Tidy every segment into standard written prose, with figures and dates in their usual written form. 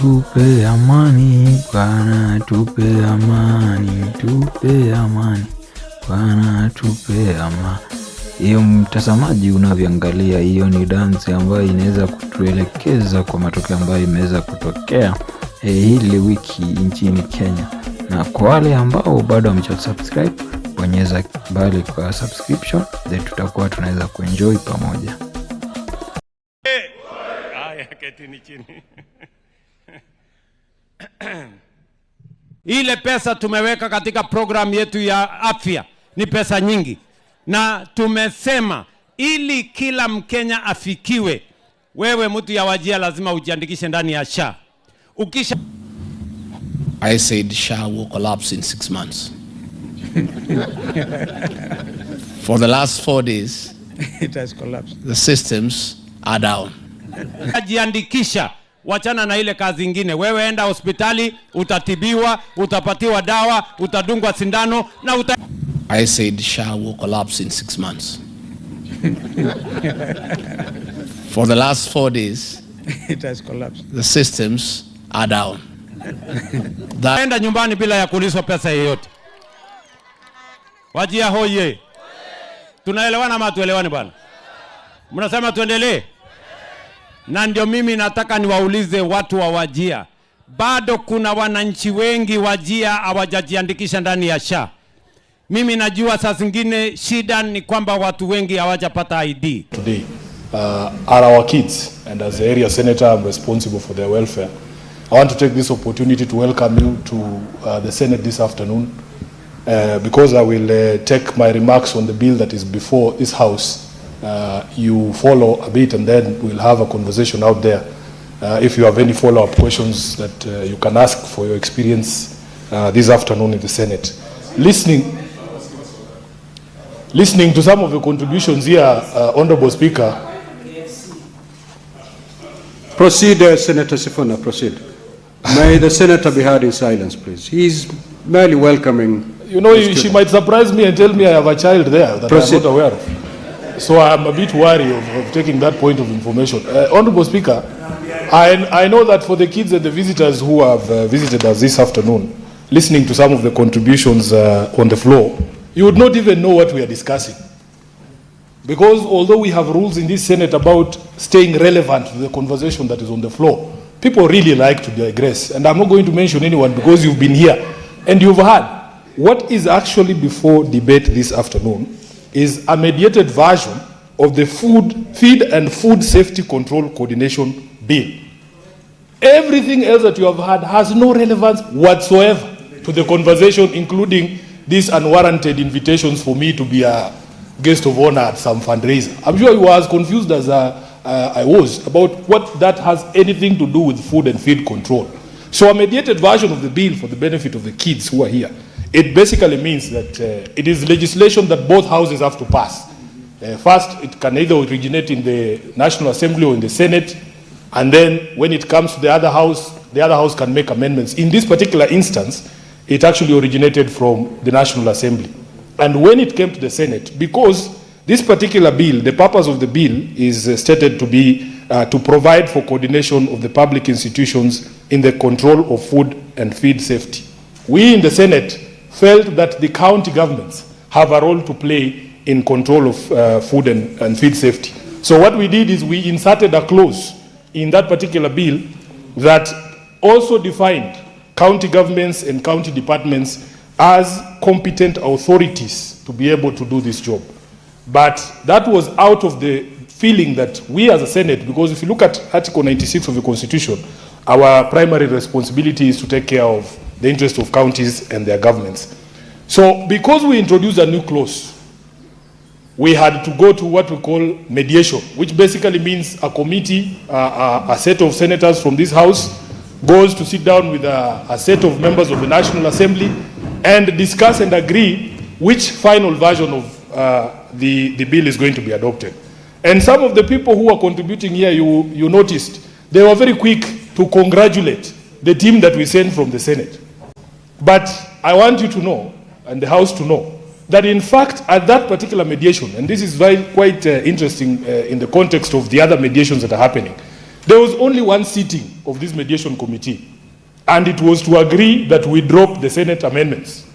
tupe amani, Bwana tupe amani, tupe amani, Bwana tupe amani. Hiyo mtazamaji unavyoangalia, hiyo ni dance ambayo inaweza kutuelekeza kwa matokeo ambayo imeweza kutokea hili wiki nchini Kenya. Na kwa wale ambao bado hamjasubscribe, bonyeza bali kwa subscription, then tutakuwa tunaweza kuenjoy pamoja. Haya, ketini chini. Ile pesa tumeweka katika program yetu ya afya ni pesa nyingi, na tumesema ili kila Mkenya afikiwe, wewe mtu ya Wajir lazima ujiandikishe ndani ya SHA. Ukisha I said SHA will collapse in 6 months. For the last 4 days, it has collapsed. The systems are down. Jiandikisha, wachana na ile kazi ingine. Wewe enda hospitali, utatibiwa, utapatiwa dawa, utadungwa sindano na I said SHA will collapse in 6 months. For the last 4 days, it has collapsed. The systems are down. Enda nyumbani bila ya kuulizwa pesa yoyote. Wajir hoye. Tunaelewana ama tuelewani bwana? Mnasema tuendelee? Na ndio mimi nataka niwaulize watu wa Wajir. Bado kuna wananchi wengi Wajir hawajajiandikisha ndani ya SHA. Mimi najua saa zingine shida ni kwamba watu wengi hawajapata ID. Today are our kids, and as the area senator I'm responsible for their welfare. I want to take this opportunity to welcome you to the Senate this afternoon because I will take my remarks on the bill that is before this house. You follow a bit and then we'll have a conversation out there. If you have any follow-up questions that you can ask for your experience this afternoon in the Senate. Listening to some of the contributions here, Honorable Speaker. Proceed, Senator Sifuna, proceed. May the senator be heard in silence, please. He's merely welcoming. You know, she might surprise me and tell me I have a child there that I'm not aware of. So I'm a bit wary of taking that point of information. Honorable Speaker, I know that for the kids and the visitors who have visited us this afternoon, listening to some of the contributions on the floor, you would not even know what we are discussing. Because although we have rules in this Senate about staying relevant to the conversation that is on the floor, people really like to digress. And I'm not going to mention anyone because you've been here and you've heard. What is actually before debate this afternoon is a mediated version of the Feed and Food Safety Control Coordination Bill. Everything else that you have heard has no relevance whatsoever to the conversation, including these unwarranted invitations for me to be a guest of honor at some fundraiser. I'm sure you were as confused as I was about what that has anything to do with food and feed control. So a mediated version of the bill for the benefit of the kids who are here, it basically means that it is legislation that both houses have to pass. First, it can either originate in the National Assembly or in the Senate, and then when it comes to the other house can make amendments. In this particular instance, it actually originated from the National Assembly. And when it came to the Senate, because this particular bill, the purpose of the bill is stated to be to provide for coordination of the public institutions in the control of food and feed safety. We in the Senate felt that the county governments have a role to play in control of food and feed safety. So what we did is we inserted a clause in that particular bill that also defined county governments and county departments as competent authorities to be able to do this job. But that was out of the feeling that we as a Senate, because if you look at Article 96 of the Constitution, our primary responsibility is to take care of the interest of counties and their governments. So because we introduced a new clause, we had to go to what we call mediation, which basically means a committee, a set of senators from this house goes to sit down with a set of members of the National Assembly and discuss and agree which final version of the bill is going to be adopted. And some of the people who are contributing here, you noticed, they were very quick to congratulate the team that we sent from the Senate. But I want you to know, and the House to know, that in fact at that particular mediation, and this is quite interesting in the context of the other mediations that are happening, There was only one sitting of this mediation committee, and it was to agree that we drop the Senate amendments.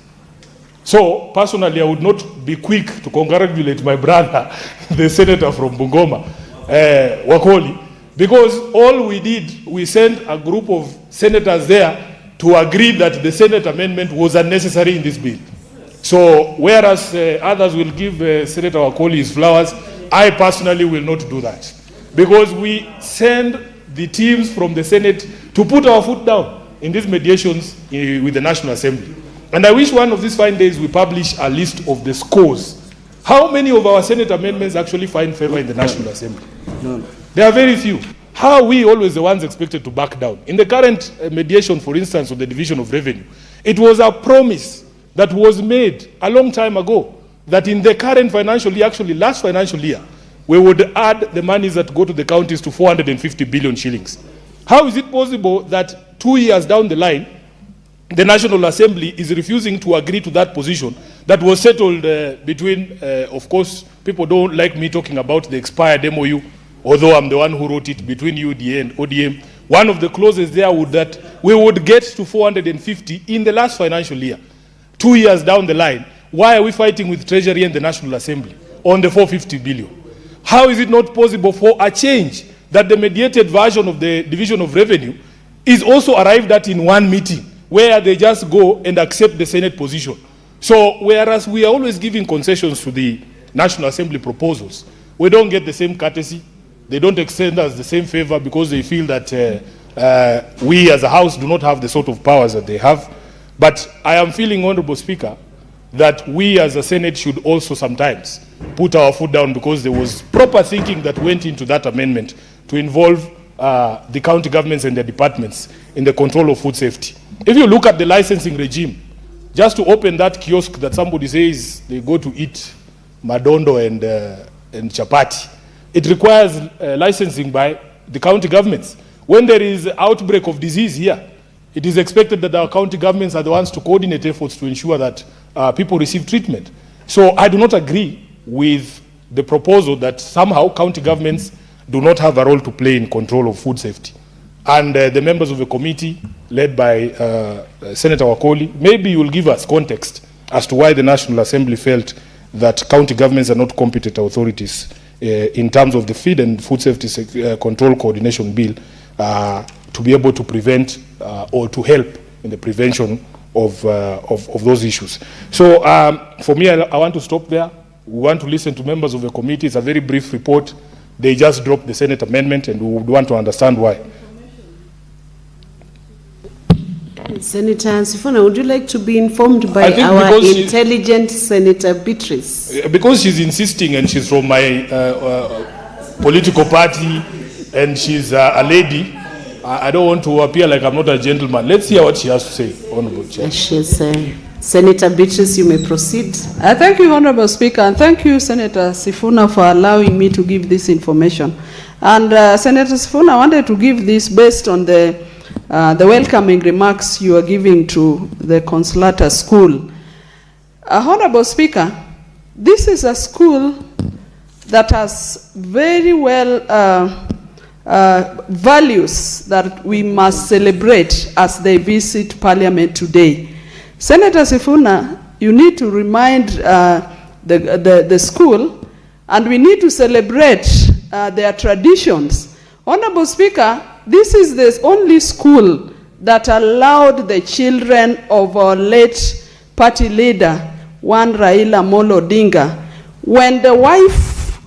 So, personally, I would not be quick to congratulate my brother, the senator from Bungoma, Wakoli, because all we did, we sent a group of senators there to agree that the Senate amendment was unnecessary in this bill. So, whereas others will give Senator Wakoli his flowers, I personally will not do that. Because we send the teams from the Senate to put our foot down in these mediations with the National Assembly. And I wish one of these fine days we publish a list of the scores. How many of our Senate amendments actually find favor in the National Assembly? No. There are very few. How are we always the ones expected to back down? In the current mediation, for instance, of the Division of Revenue, it was a promise that was made a long time ago that in the current financial year, actually last financial year, we would add the monies that go to the counties to 450 billion shillings. How is it possible that 2 years down the line, the National Assembly is refusing to agree to that position that was settled between, of course, people don't like me talking about the expired MOU, although I'm the one who wrote it, between UDA and ODM. One of the clauses there would that we would get to 450 in the last financial year. 2 years down the line, why are we fighting with Treasury and the National Assembly on the 450 billion? How is it not possible for a change that the mediated version of the Division of Revenue is also arrived at in one meeting, where they just go and accept the Senate position? So, whereas we are always giving concessions to the National Assembly proposals, we don't get the same courtesy. They don't extend us the same favor because they feel that we as a House do not have the sort of powers that they have. But I am feeling, Honorable Speaker, that we as a Senate should also sometimes put our foot down, because there was proper thinking that went into that amendment to involve the county governments and their departments in the control of food safety. If you look at the licensing regime, just to open that kiosk that somebody says they go to eat madondo and chapati, it requires licensing by the county governments. When there is an outbreak of disease here, it is expected that our county governments are the ones to coordinate efforts to ensure that people receive treatment. So I do not agree with the proposal that somehow county governments do not have a role to play in control of food safety. And the members of the committee, led by Senator Wakoli, maybe you will give us context as to why the National Assembly felt that county governments are not competent authorities in terms of the Feed and Food Safety Control Coordination Bill to be able to prevent or to help in the prevention of those issues. So for me, I want to stop there. We want to listen to members of the committee. It's a very brief report. They just dropped the Senate amendment, and we would want to understand why. Senator Sifuna, would you like to be informed by our intelligent Senator Beatrice? Because she's insisting, and she's from my political party, and she's a lady, I don't want to appear like I'm not a gentleman. Let's hear what she has to say, Honorable Chair. She's, Senator Beatrice, you may proceed. Thank you, Honorable Speaker, and thank you, Senator Sifuna, for allowing me to give this information. And Senator Sifuna, I wanted to give this based on the welcoming remarks you are giving to the Consolata School. Honorable Speaker, this is a school that has very well values that we must celebrate as they visit Parliament today. Senator Sifuna, you need to remind the school, and we need to celebrate their traditions. Honorable Speaker, this is the only school that allowed the children of our late party leader, one Raila Amolo Odinga, when the wife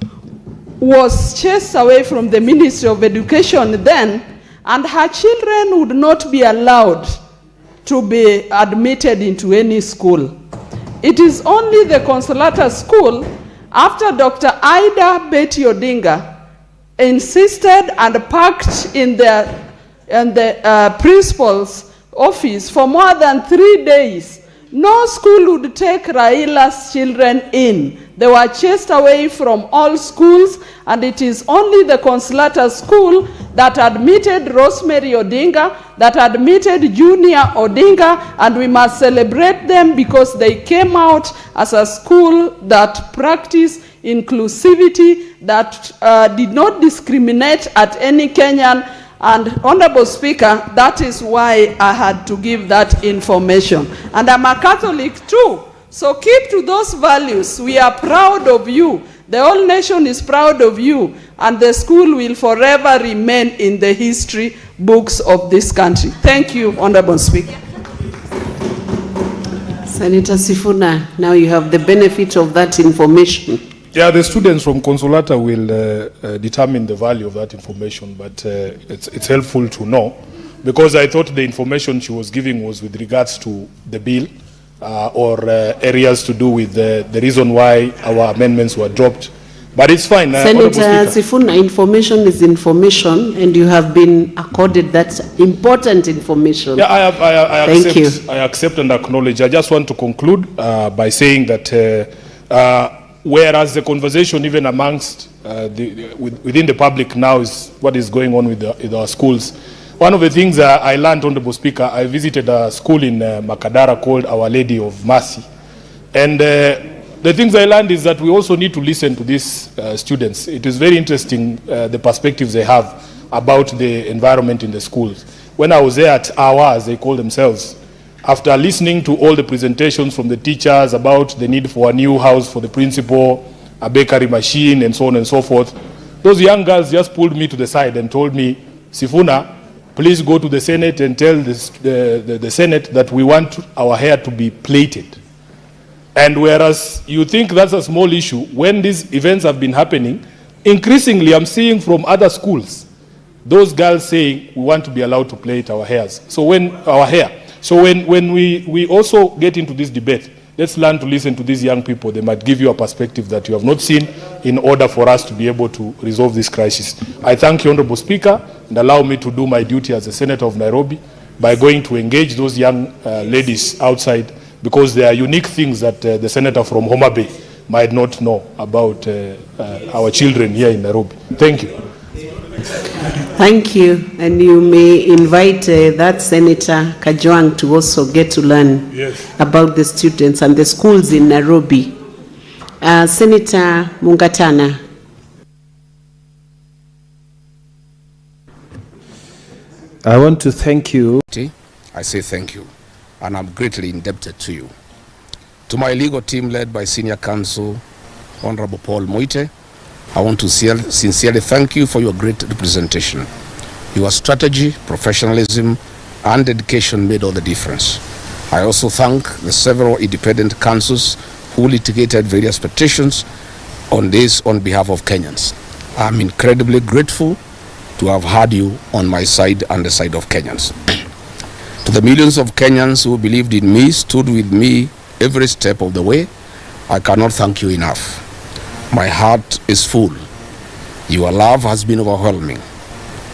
was chased away from the Ministry of Education then, and her children would not be allowed to be admitted into any school. It is only the Consolata School, after Dr. Ida Betty Odinga insisted and packed in the principal's office for more than 3 days. No school would take Raila's children in. They were chased away from all schools, and it is only the Consolata School that admitted Rosemary Odinga, that admitted Junior Odinga, and we must celebrate them because they came out as a school that practiced inclusivity, that did not discriminate at any Kenyan And Honorable Speaker, that is why I had to give that information. And I'm a Catholic too. So keep to those values. We are proud of you. The whole nation is proud of you. And the school will forever remain in the history books of this country. Thank you, Honorable Speaker. Senator Sifuna, now you have the benefit of that information. Yeah, the students from Consolata will determine the value of that information, but it's helpful to know, because I thought the information she was giving was with regards to the bill or areas to do with the reason why our amendments were dropped. But it's fine. Senator Sifuna, information is information, and you have been accorded that important information. Yeah, I accept and acknowledge. I just want to conclude by saying that whereas the conversation even amongst within the public now is what is going on with our schools. One of the things I learned, Honorable Speaker, I visited a school in Makadara called Our Lady of Mercy. And the things I learned is that we also need to listen to these students. It is very interesting, the perspectives they have about the environment in the schools. When I was there at AWA, as they call themselves, after listening to all the presentations from the teachers about the need for a new house for the principal, a bakery machine, and so on and so forth, those young girls just pulled me to the side and told me, Sifuna, please go to the Senate and tell the Senate that we want our hair to be plaited. And whereas you think that's a small issue, when these events have been happening, increasingly I'm seeing from other schools, those girls saying we want to be allowed to plait our hairs. So when we also get into this debate, let's learn to listen to these young people. They might give you a perspective that you have not seen in order for us to be able to resolve this crisis. I thank you, Honorable Speaker, and allow me to do my duty as a Senator of Nairobi by going to engage those young ladies outside, because there are unique things that the Senator from Homa Bay might not know about our children here in Nairobi. Thank you. Thank you, and you may invite that Senator Kajwang to also get to learn about the students and the schools in Nairobi. Senator Mungatana. I want to thank you. I say thank you, and I'm greatly indebted to you. To my legal team led by Senior Counsel, Honorable Paul Moite, I want to sincerely thank you for your great representation. Your strategy, professionalism, and dedication made all the difference. I also thank the several independent counsels who litigated various petitions on this on behalf of Kenyans. I'm incredibly grateful to have had you on my side and the side of Kenyans. To the millions of Kenyans who believed in me, stood with me every step of the way, I cannot thank you enough. My heart is full. Your love has been overwhelming.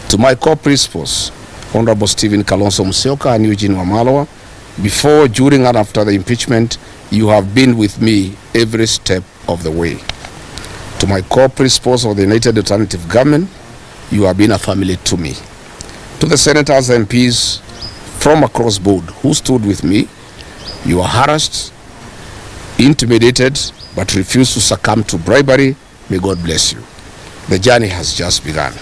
To my co-principals, Honorable Stephen Kalonzo Musyoka and Eugene Wamalwa, before, during, and after the impeachment, you have been with me every step of the way. To my co-principals of the United Alternative Government, you have been a family to me. To the senators and MPs from across board who stood with me, you are harassed, intimidated, but refuse to succumb to bribery. May God bless you. The journey has just begun.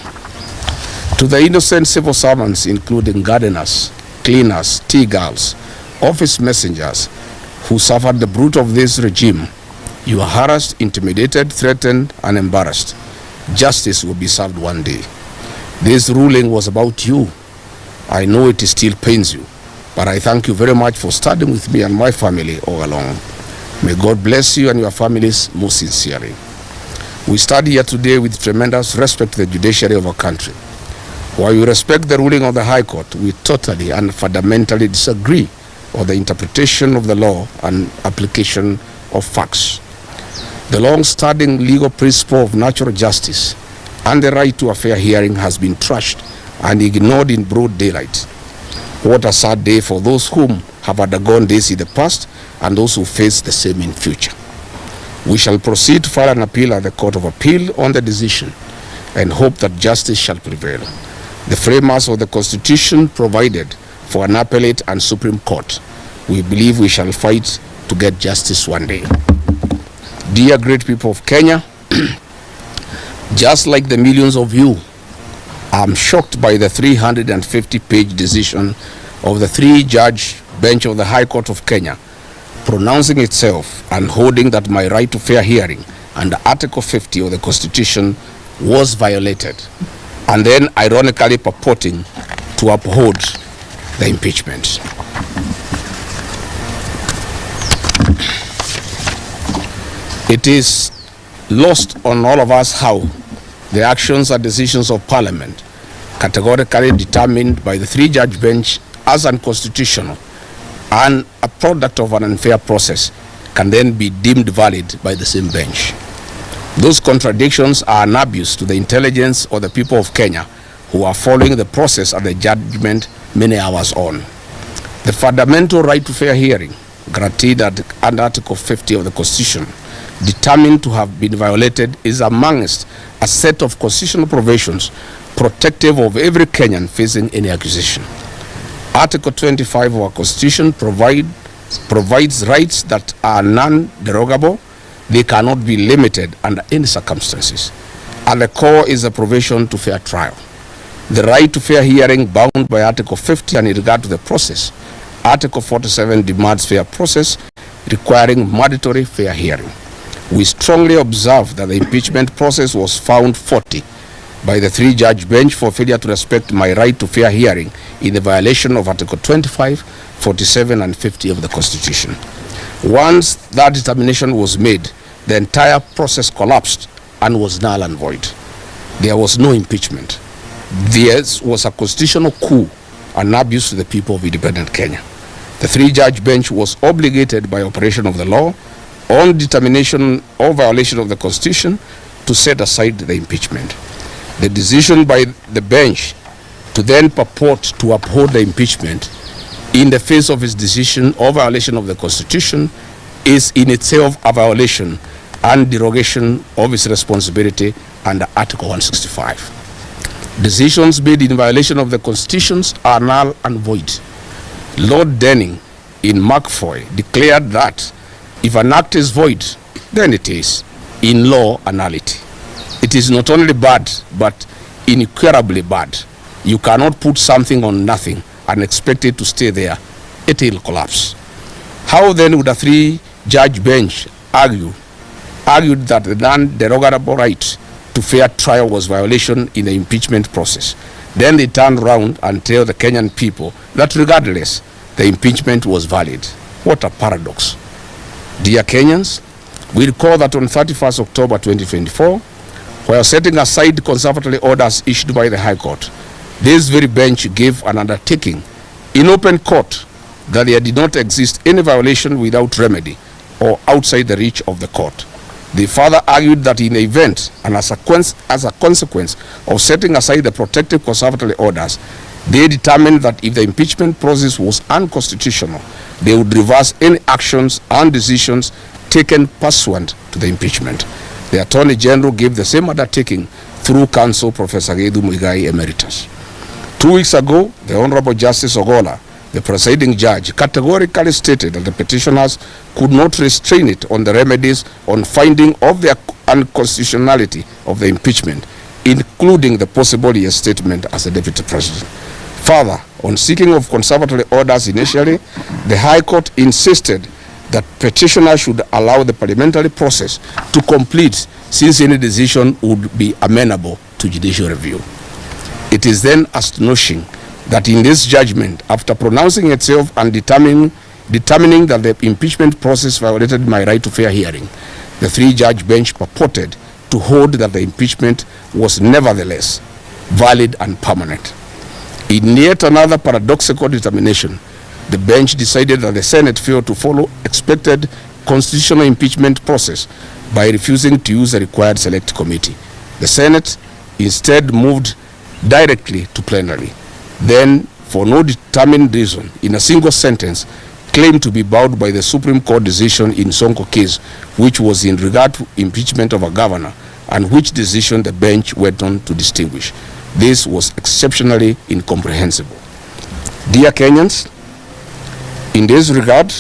To the innocent civil servants, including gardeners, cleaners, tea girls, office messengers, who suffered the brunt of this regime, you are harassed, intimidated, threatened, and embarrassed. Justice will be served one day. This ruling was about you. I know it still pains you, but I thank you very much for standing with me and my family all along. May God bless you and your families most sincerely. We stand here today with tremendous respect to the judiciary of our country. While we respect the ruling of the High Court, we totally and fundamentally disagree on the interpretation of the law and application of facts. The long-standing legal principle of natural justice and the right to a fair hearing has been trashed and ignored in broad daylight. What a sad day for those whom have undergone this in the past and those who face the same in future. We shall proceed to file an appeal at the Court of Appeal on the decision and hope that justice shall prevail. The framers of the Constitution provided for an appellate and Supreme Court. We believe we shall fight to get justice one day. Dear great people of Kenya, just like the millions of you I'm shocked by the 350-page decision of the 3-judge bench of the High Court of Kenya, pronouncing itself and holding that my right to fair hearing under Article 50 of the Constitution was violated, and then ironically purporting to uphold the impeachment. It is lost on all of us how the actions and decisions of Parliament, categorically determined by the 3-judge bench as unconstitutional and a product of an unfair process, can then be deemed valid by the same bench. Those contradictions are an abuse to the intelligence of the people of Kenya who are following the process and the judgment many hours on. The fundamental right to fair hearing, guaranteed under Article 50 of the Constitution, determined to have been violated, is amongst a set of constitutional provisions protective of every Kenyan facing any accusation. Article 25 of our Constitution provides rights that are non-derogable. They cannot be limited under any circumstances. At the core is a provision to fair trial. The right to fair hearing bound by Article 50 and in regard to the process. Article 47 demands fair process requiring mandatory fair hearing. We strongly observe that the impeachment process was found faulty by the 3-judge bench for failure to respect my right to fair hearing in the violation of Article 25, 47 and 50 of the Constitution. Once that determination was made, the entire process collapsed and was null and void. There was no impeachment. There was a constitutional coup, an abuse to the people of independent Kenya. The 3-judge bench was obligated by operation of the law on determination or violation of the Constitution to set aside the impeachment. The decision by the bench to then purport to uphold the impeachment in the face of its decision or violation of the Constitution is in itself a violation and derogation of its responsibility under Article 165. Decisions made in violation of the Constitutions are null and void. Lord Denning in McFoy declared that if an act is void, then it is, in law, a nullity. It is not only bad, but incurably bad. You cannot put something on nothing and expect it to stay there. It will collapse. How then would a 3-judge bench argued that the non-derogable right to fair trial was violation in the impeachment process? Then they turned around and tell the Kenyan people that regardless, the impeachment was valid. What a paradox. Dear Kenyans, we recall that on 31st October 2024, while setting aside conservatory orders issued by the High Court, this very bench gave an undertaking in open court that there did not exist any violation without remedy or outside the reach of the court. They further argued that in the event and as a consequence of setting aside the protective conservatory orders, they determined that if the impeachment process was unconstitutional, they would reverse any actions and decisions taken pursuant to the impeachment. The Attorney General gave the same undertaking through counsel Professor Githu Muigai Emeritus. 2 weeks ago, the Honorable Justice Ogolla, the presiding judge, categorically stated that the petitioners could not restrain it on the remedies on finding of the unconstitutionality of the impeachment, including the possible reinstatement as a deputy president. Further, on seeking of conservatory orders initially, the High Court insisted that petitioners should allow the parliamentary process to complete since any decision would be amenable to judicial review. It is then astonishing that in this judgment, after pronouncing itself and determining that the impeachment process violated my right to fair hearing, the 3-judge bench purported to hold that the impeachment was nevertheless valid and permanent. In yet another paradoxical determination, the bench decided that the Senate failed to follow expected constitutional impeachment process by refusing to use the required select committee. The Senate instead moved directly to plenary. Then, for no determined reason, in a single sentence, claimed to be bound by the Supreme Court decision in Sonko case, which was in regard to impeachment of a governor, and which decision the bench went on to distinguish. This was exceptionally incomprehensible. Dear Kenyans, in this regard,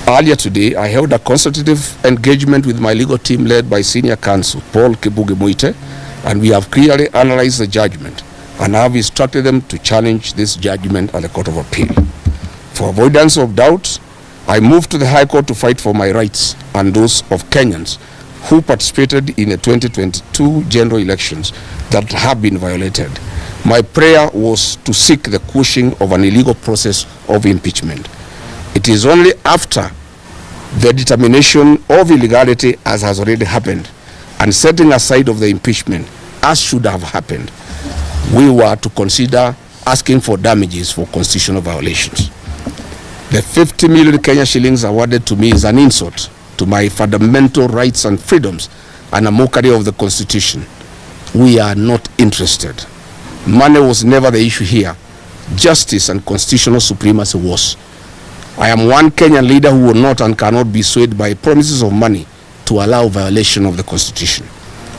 earlier today, I held a consultative engagement with my legal team led by Senior Counsel Paul Kibuge Muite and we have clearly analyzed the judgment and have instructed them to challenge this judgment at the Court of Appeal. For avoidance of doubt, I moved to the High Court to fight for my rights and those of Kenyans who participated in the 2022 general elections that have been violated. My prayer was to seek the quashing of an illegal process of impeachment. It is only after the determination of illegality, as has already happened, and setting aside of the impeachment, as should have happened, we were to consider asking for damages for constitutional violations. The 50 million Kenya shillings awarded to me is an insult to my fundamental rights and freedoms and a mockery of the Constitution. We are not interested. Money was never the issue here. Justice and constitutional supremacy was. I am one Kenyan leader who will not and cannot be swayed by promises of money to allow violation of the Constitution.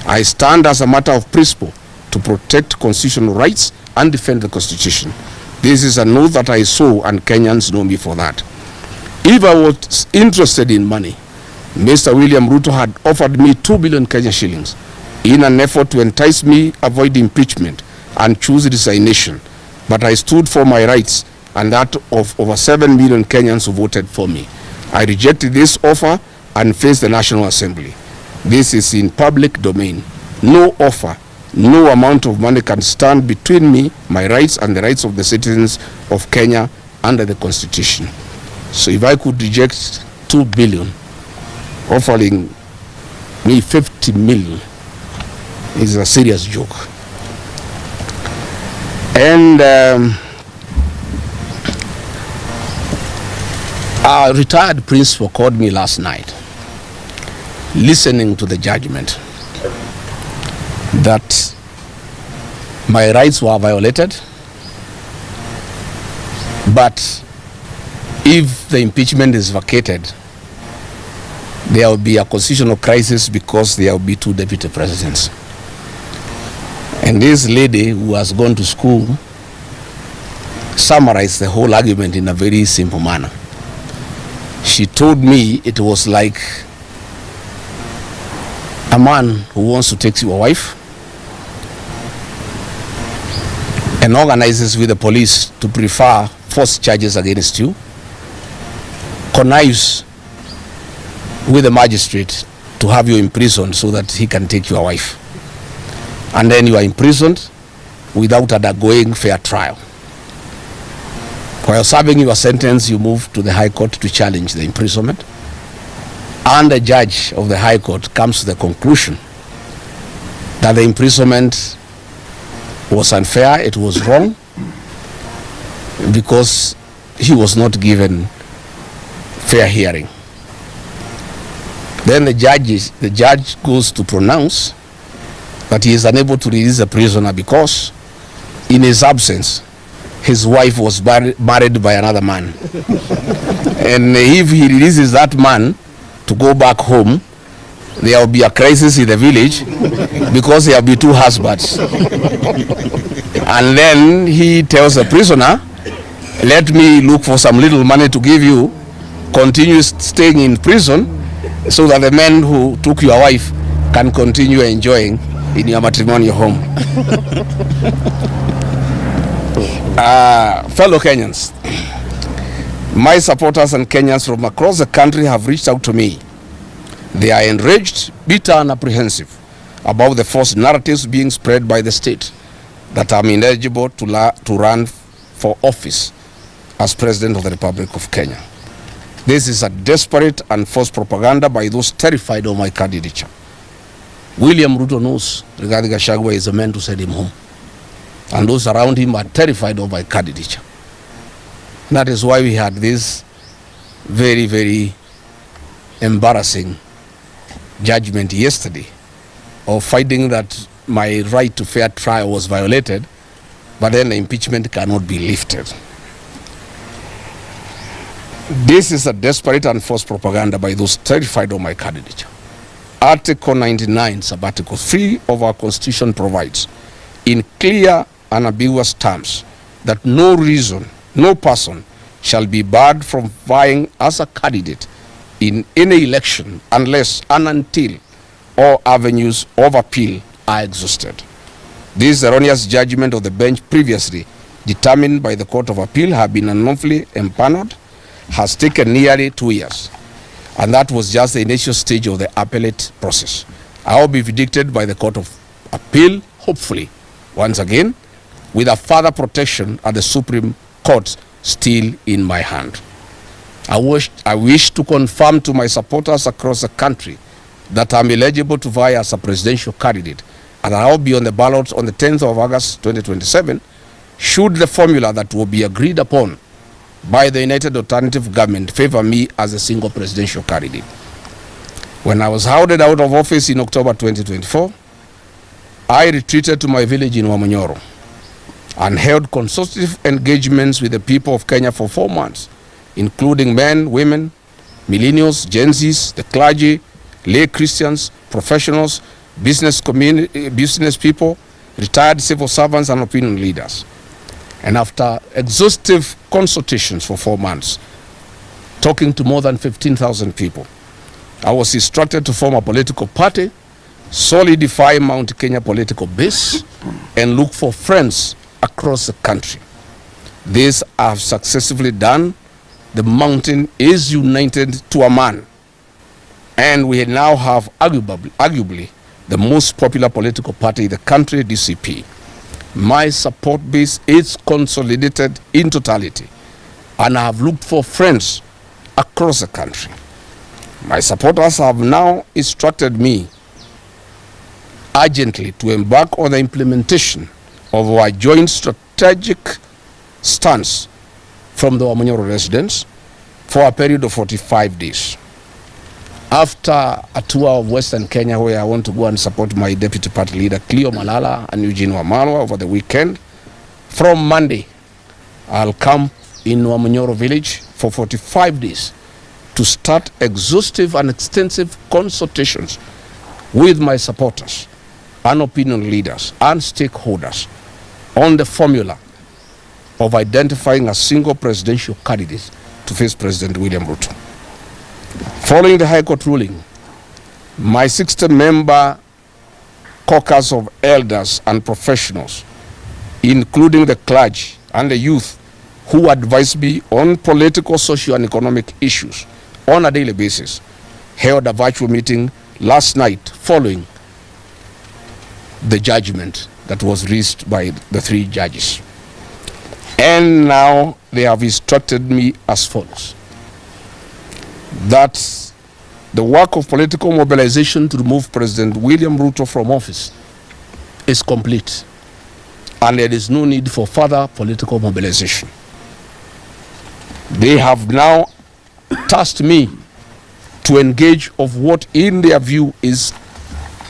I stand as a matter of principle to protect constitutional rights and defend the Constitution. This is an oath that I sow, and Kenyans know me for that. If I was interested in money, Mr. William Ruto had offered me 2 billion Kenya shillings in an effort to entice me avoid impeachment and choose resignation. But I stood for my rights and that of over 7 million Kenyans who voted for me. I rejected this offer and faced the National Assembly. This is in public domain. No offer, no amount of money can stand between me, my rights, and the rights of the citizens of Kenya under the Constitution. So if I could reject 2 billion, offering me 50 million is a serious joke. And a retired principal called me last night, listening to the judgment, that my rights were violated, but if the impeachment is vacated, there will be a constitutional crisis because there will be 2 deputy presidents. And this lady who has gone to school summarized the whole argument in a very simple manner. She told me it was like a man who wants to take your wife and organizes with the police to prefer false charges against you, connives with the magistrate to have you imprisoned so that he can take your wife. And then you are imprisoned without undergoing fair trial. While serving your sentence, you move to the High Court to challenge the imprisonment. And the judge of the High Court comes to the conclusion that the imprisonment was unfair, it was wrong, because he was not given fair hearing. Then the judge goes to pronounce that he is unable to release the prisoner because in his absence, his wife was married by another man. And if he releases that man to go back home, there will be a crisis in the village because there will be 2 husbands. And then he tells the prisoner, let me look for some little money to give you, continue staying in prison so that the men who took your wife can continue enjoying in your matrimonial home. Fellow Kenyans, my supporters and Kenyans from across the country have reached out to me. They are enraged, bitter, and apprehensive about the false narratives being spread by the state that I'm ineligible to run for office as President of the Republic of Kenya. This is a desperate and false propaganda by those terrified of my candidature. William Ruto knows Rigathi Gachagua is the man to send him home. And those around him are terrified of my candidature. That is why we had this very, very embarrassing judgment yesterday of finding that my right to fair trial was violated, but then the impeachment cannot be lifted. This is a desperate and false propaganda by those terrified of my candidature. Article 99, sub-article 3 of our Constitution provides in clear and ambiguous terms that no reason, no person shall be barred from vying as a candidate in any election unless and until all avenues of appeal are exhausted. This erroneous judgment of the bench previously determined by the Court of Appeal have been unlawfully empaneled has taken nearly 2 years, and that was just the initial stage of the appellate process. I will be vindicated by the Court of Appeal, hopefully, once again, with a further protection at the Supreme Court still in my hand. I wish to confirm to my supporters across the country that I'm eligible to vie as a presidential candidate, and I will be on the ballot on the 10th of August 2027, should the formula that will be agreed upon by the United Alternative Government favor me as a single presidential candidate. When I was hounded out of office in October 2024, I retreated to my village in Wamunyoro and held consultative engagements with the people of Kenya for 4 months, including men, women, millennials, Gen Zs, the clergy, lay Christians, professionals, business people, retired civil servants, and opinion leaders. And after exhaustive consultations for 4 months, talking to more than 15,000 people, I was instructed to form a political party, solidify Mount Kenya political base, and look for friends across the country. This I have successfully done. The mountain is united to a man, and we now have arguably the most popular political party in the country, DCP. My support base is consolidated in totality, and I have looked for friends across the country. My supporters have now instructed me urgently to embark on the implementation of our joint strategic stance from the Wamunyoro residents for a period of 45 days. After a tour of Western Kenya, where I want to go and support my deputy party leader, Cleo Malala and Eugene Wamalwa, over the weekend, from Monday, I'll come in Wamunyoro village for 45 days to start exhaustive and extensive consultations with my supporters and opinion leaders and stakeholders on the formula of identifying a single presidential candidate to face President William Ruto. Following the High Court ruling, my 60-member caucus of elders and professionals, including the clergy and the youth who advise me on political, social, and economic issues on a daily basis, held a virtual meeting last night following the judgment that was reached by the 3 judges. And now they have instructed me as follows: that the work of political mobilization to remove President William Ruto from office is complete, and there is no need for further political mobilization. They have now tasked me to engage of what in their view is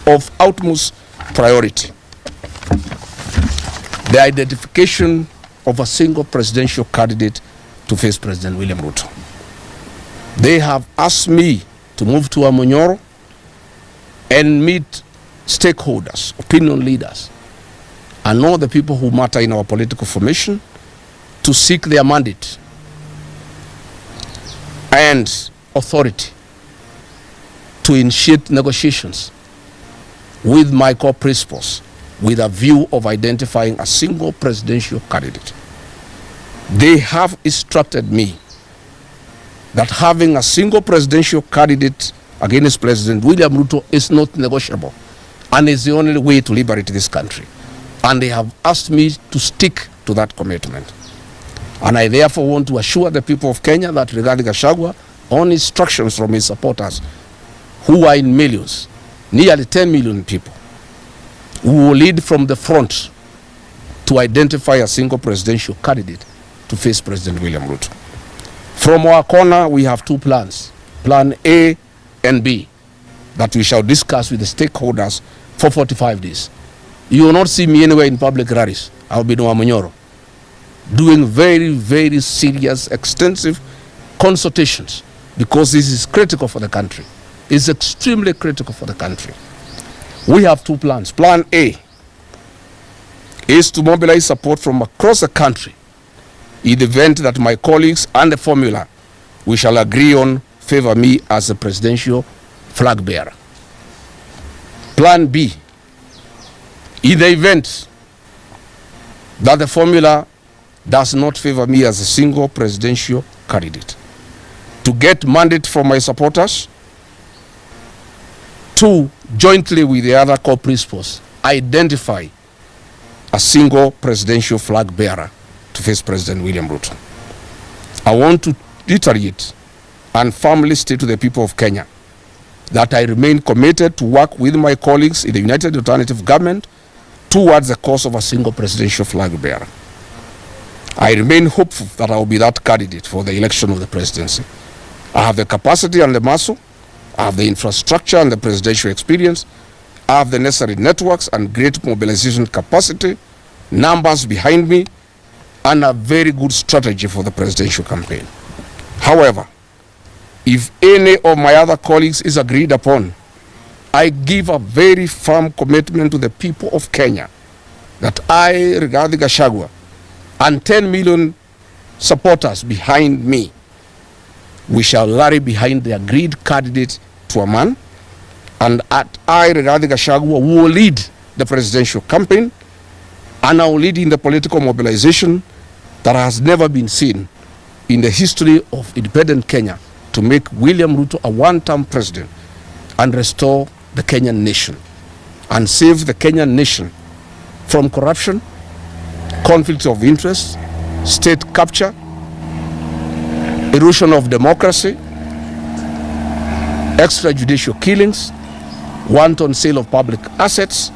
of utmost priority: the identification of a single presidential candidate to face President William Ruto. They have asked me to move to Wamunyoro and meet stakeholders, opinion leaders, and all the people who matter in our political formation to seek their mandate and authority to initiate negotiations with my core principles with a view of identifying a single presidential candidate. They have instructed me that having a single presidential candidate against President William Ruto is not negotiable and is the only way to liberate this country. And they have asked me to stick to that commitment. And I therefore want to assure the people of Kenya that regarding Gachagua, on instructions from his supporters, who are in millions, nearly 10 million people, who will lead from the front to identify a single presidential candidate to face President William Ruto. From our corner, we have 2 plans, Plan A and B, that we shall discuss with the stakeholders for 45 days. You will not see me anywhere in public rallies. I will be in Wamunyoro, doing very, very serious, extensive consultations, because this is critical for the country. It's extremely critical for the country. We have 2 plans. Plan A is to mobilize support from across the country in the event that my colleagues and the formula we shall agree on favor me as the presidential flag bearer. Plan B In the event that the formula does not favor me as a single presidential candidate, to get mandate from my supporters, to jointly with the other core principles, identify a single presidential flag bearer to face President William Ruto. I want to reiterate and firmly state to the people of Kenya that I remain committed to work with my colleagues in the United Alternative Government towards the cause of a single presidential flag bearer. I remain hopeful that I will be that candidate for the election of the presidency. I have the capacity and the muscle, I have the infrastructure and the presidential experience, I have the necessary networks and great mobilization capacity, numbers behind me, and a very good strategy for the presidential campaign. However, if any of my other colleagues is agreed upon, I give a very firm commitment to the people of Kenya that I, Rigathi Gachagua, and 10 million supporters behind me, we shall rally behind the agreed candidate to a man, and I, Rigathi Gachagua, will lead the presidential campaign, and I will lead in the political mobilization that has never been seen in the history of independent Kenya to make William Ruto a one-term president and restore the Kenyan nation and save the Kenyan nation from corruption, conflict of interest, state capture, erosion of democracy, extrajudicial killings, wanton sale of public assets,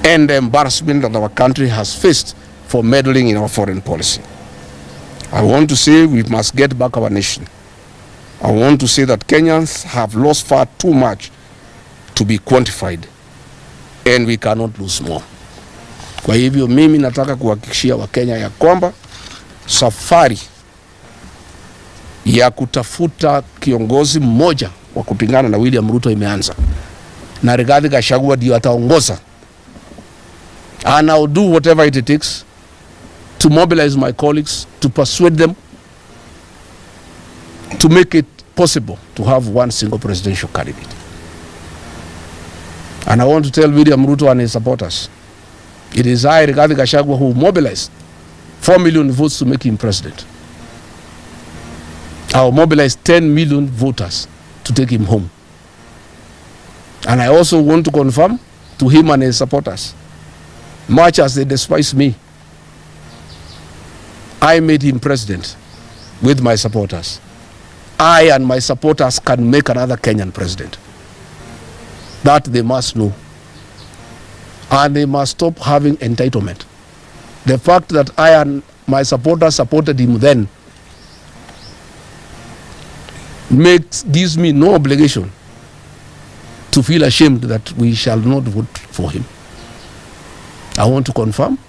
and the embarrassment that our country has faced for meddling in our foreign policy. I want to say we must get back our nation. I want to say that Kenyans have lost far too much to be quantified, and we cannot lose more. Kwa hivyo mimi nataka kuhakikishia Wakenya ya kwamba safari ya kutafuta kiongozi mmoja wa kupingana na William Ruto imeanza, na Rigathi Gachagua ndio ataongoza, and I'll do whatever it takes to mobilize my colleagues, to persuade them, to make it possible to have one single presidential candidate. And I want to tell William Ruto and his supporters, it is I, Rigathi Gachagua, who mobilized 4 million votes to make him president. I will mobilize 10 million voters to take him home. And I also want to confirm to him and his supporters, much as they despise me, I made him president with my supporters. I and my supporters can make another Kenyan president. That they must know. And they must stop having entitlement. The fact that I and my supporters supported him then gives me no obligation to feel ashamed that we shall not vote for him. I want to confirm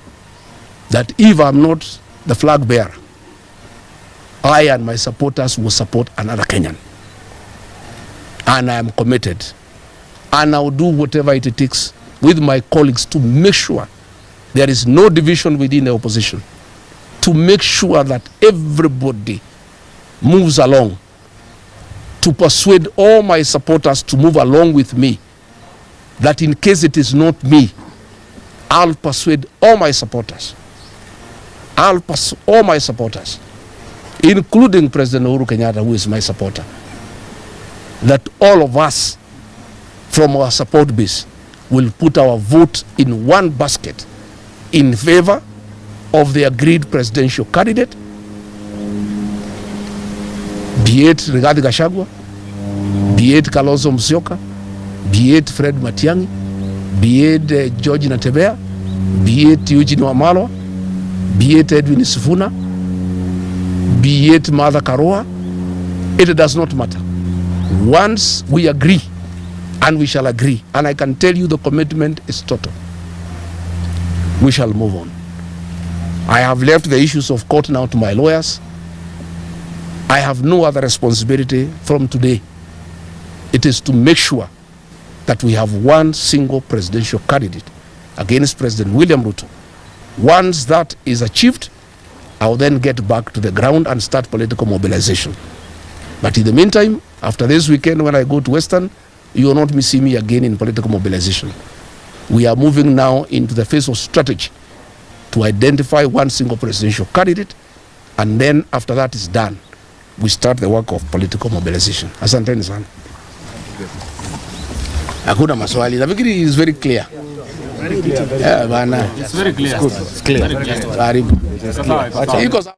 that if I'm not the flag bearer, I and my supporters will support another Kenyan. And I am committed. And I will do whatever it takes with my colleagues to make sure there is no division within the opposition, to make sure that everybody moves along, to persuade all my supporters to move along with me, that in case it is not me, I'll persuade all my supporters. I'll persuade all my supporters, including President Uhuru Kenyatta, who is my supporter, that all of us from our support base will put our vote in one basket in favor of the agreed presidential candidate, be it Rigathi Gachagua, be it Kalonzo Musyoka, be it Fred Matiang'i, be it George Natembeya, be it Eugene Wamalwa, be it Edwin Sifuna, be it Martha Karua, it does not matter. Once we agree, and we shall agree, and I can tell you the commitment is total, we shall move on. I have left the issues of court now to my lawyers. I have no other responsibility from today. It is to make sure that we have one single presidential candidate against President William Ruto. Once that is achieved, I will then get back to the ground and start political mobilization. But in the meantime, after this weekend when I go to Western, you will not see me again in political mobilization. We are moving now into the phase of strategy to identify one single presidential candidate, and then after that is done, we start the work of political mobilization. Asanteni sana. Hakuna maswali. Nafikiri is very clear. Yeah, bana. It's very clear. It's clear. Karibu. Iko sawa.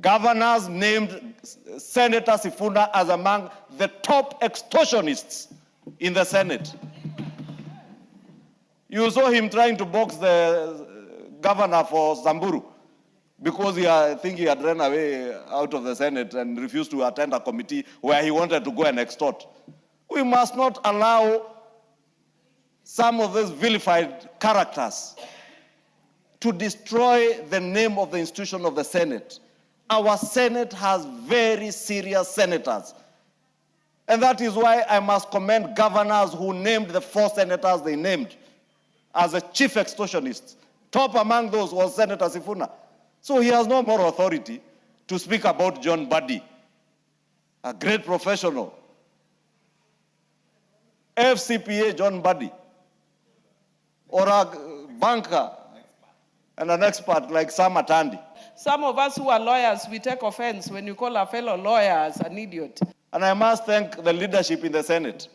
Governors named Senator Sifuna as among the top extortionists in the Senate. You saw him trying to box the governor for Samburu because I think he had run away out of the Senate and refused to attend a committee where he wanted to go and extort. We must not allow some of these vilified characters to destroy the name of the institution of the Senate. Our Senate has very serious senators. And that is why I must commend governors who named the 4 senators they named as a chief extortionists. Top among those was Senator Sifuna. So he has no more authority to speak about John Buddy, a great professional. FCPA John Buddy or a banker and an expert like Sam Atandi. Some of us who are lawyers, we take offense when you call a fellow lawyer as an idiot. And I must thank the leadership in the Senate,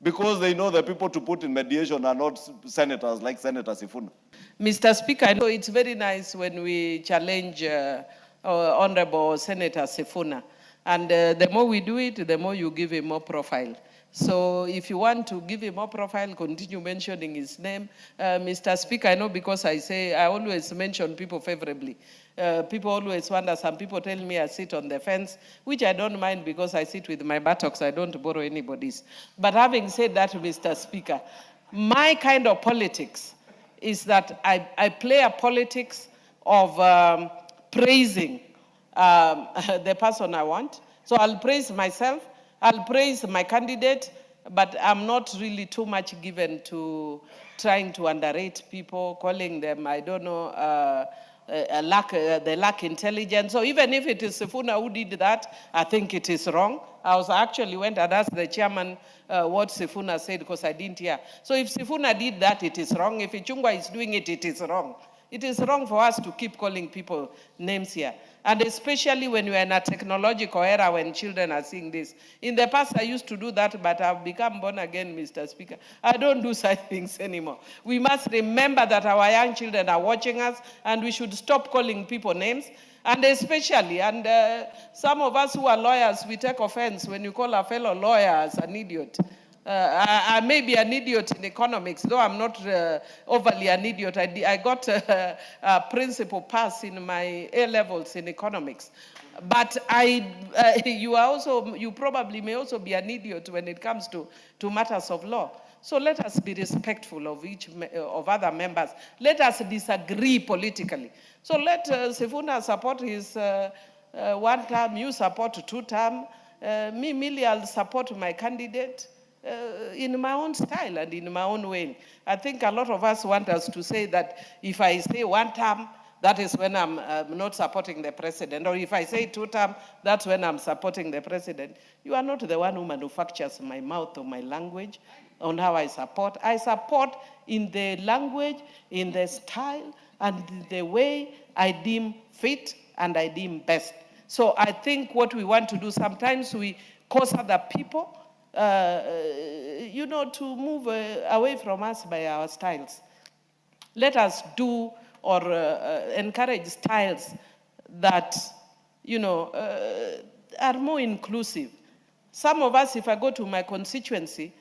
because they know the people to put in mediation are not senators like Senator Sifuna. Mr. Speaker, I know it's very nice when we challenge Honorable Senator Sifuna. And the more we do it, the more you give him more profile. So if you want to give him more profile, continue mentioning his name. Mr. Speaker, I know because I always mention people favorably. People always wonder, some people tell me I sit on the fence, which I don't mind because I sit with my buttocks, I don't borrow anybody's. But having said that, Mr. Speaker, my kind of politics is that I play a politics of praising the person I want. So I'll praise myself, I'll praise my candidate, but I'm not really too much given to trying to underrate people, calling them, I don't know, they lack intelligence. So even if it is Sifuna who did that, I think it is wrong. I was actually went and asked the chairman what Sifuna said because I didn't hear. So if Sifuna did that, it is wrong. If Ichung'wah is doing it, it is wrong. It is wrong for us to keep calling people names here. And especially when we're in a technological era when children are seeing this. In the past, I used to do that, but I've become born again, Mr. Speaker. I don't do such things anymore. We must remember that our young children are watching us, and we should stop calling people names. And especially, some of us who are lawyers, we take offense when you call a fellow lawyer as an idiot. I may be an idiot in economics, though I'm not overly an idiot. I got a principal pass in my A-levels in economics. But you probably may also be an idiot when it comes to matters of law. So let us be respectful of other members. Let us disagree politically. So let Sifuna support his one term, you support 2 term. Me, Millie, I'll support my candidate. In my own style and in my own way. I think a lot of us want us to say that if I say 1 term, that is when I'm not supporting the president. Or if I say 2 term, that's when I'm supporting the president. You are not the one who manufactures my mouth or my language on how I support. I support in the language, in the style, and the way I deem fit and I deem best. So I think what we want to do, sometimes we cause other people to move away from us by our styles. Let us do or encourage styles that, are more inclusive. Some of us, if I go to my constituency,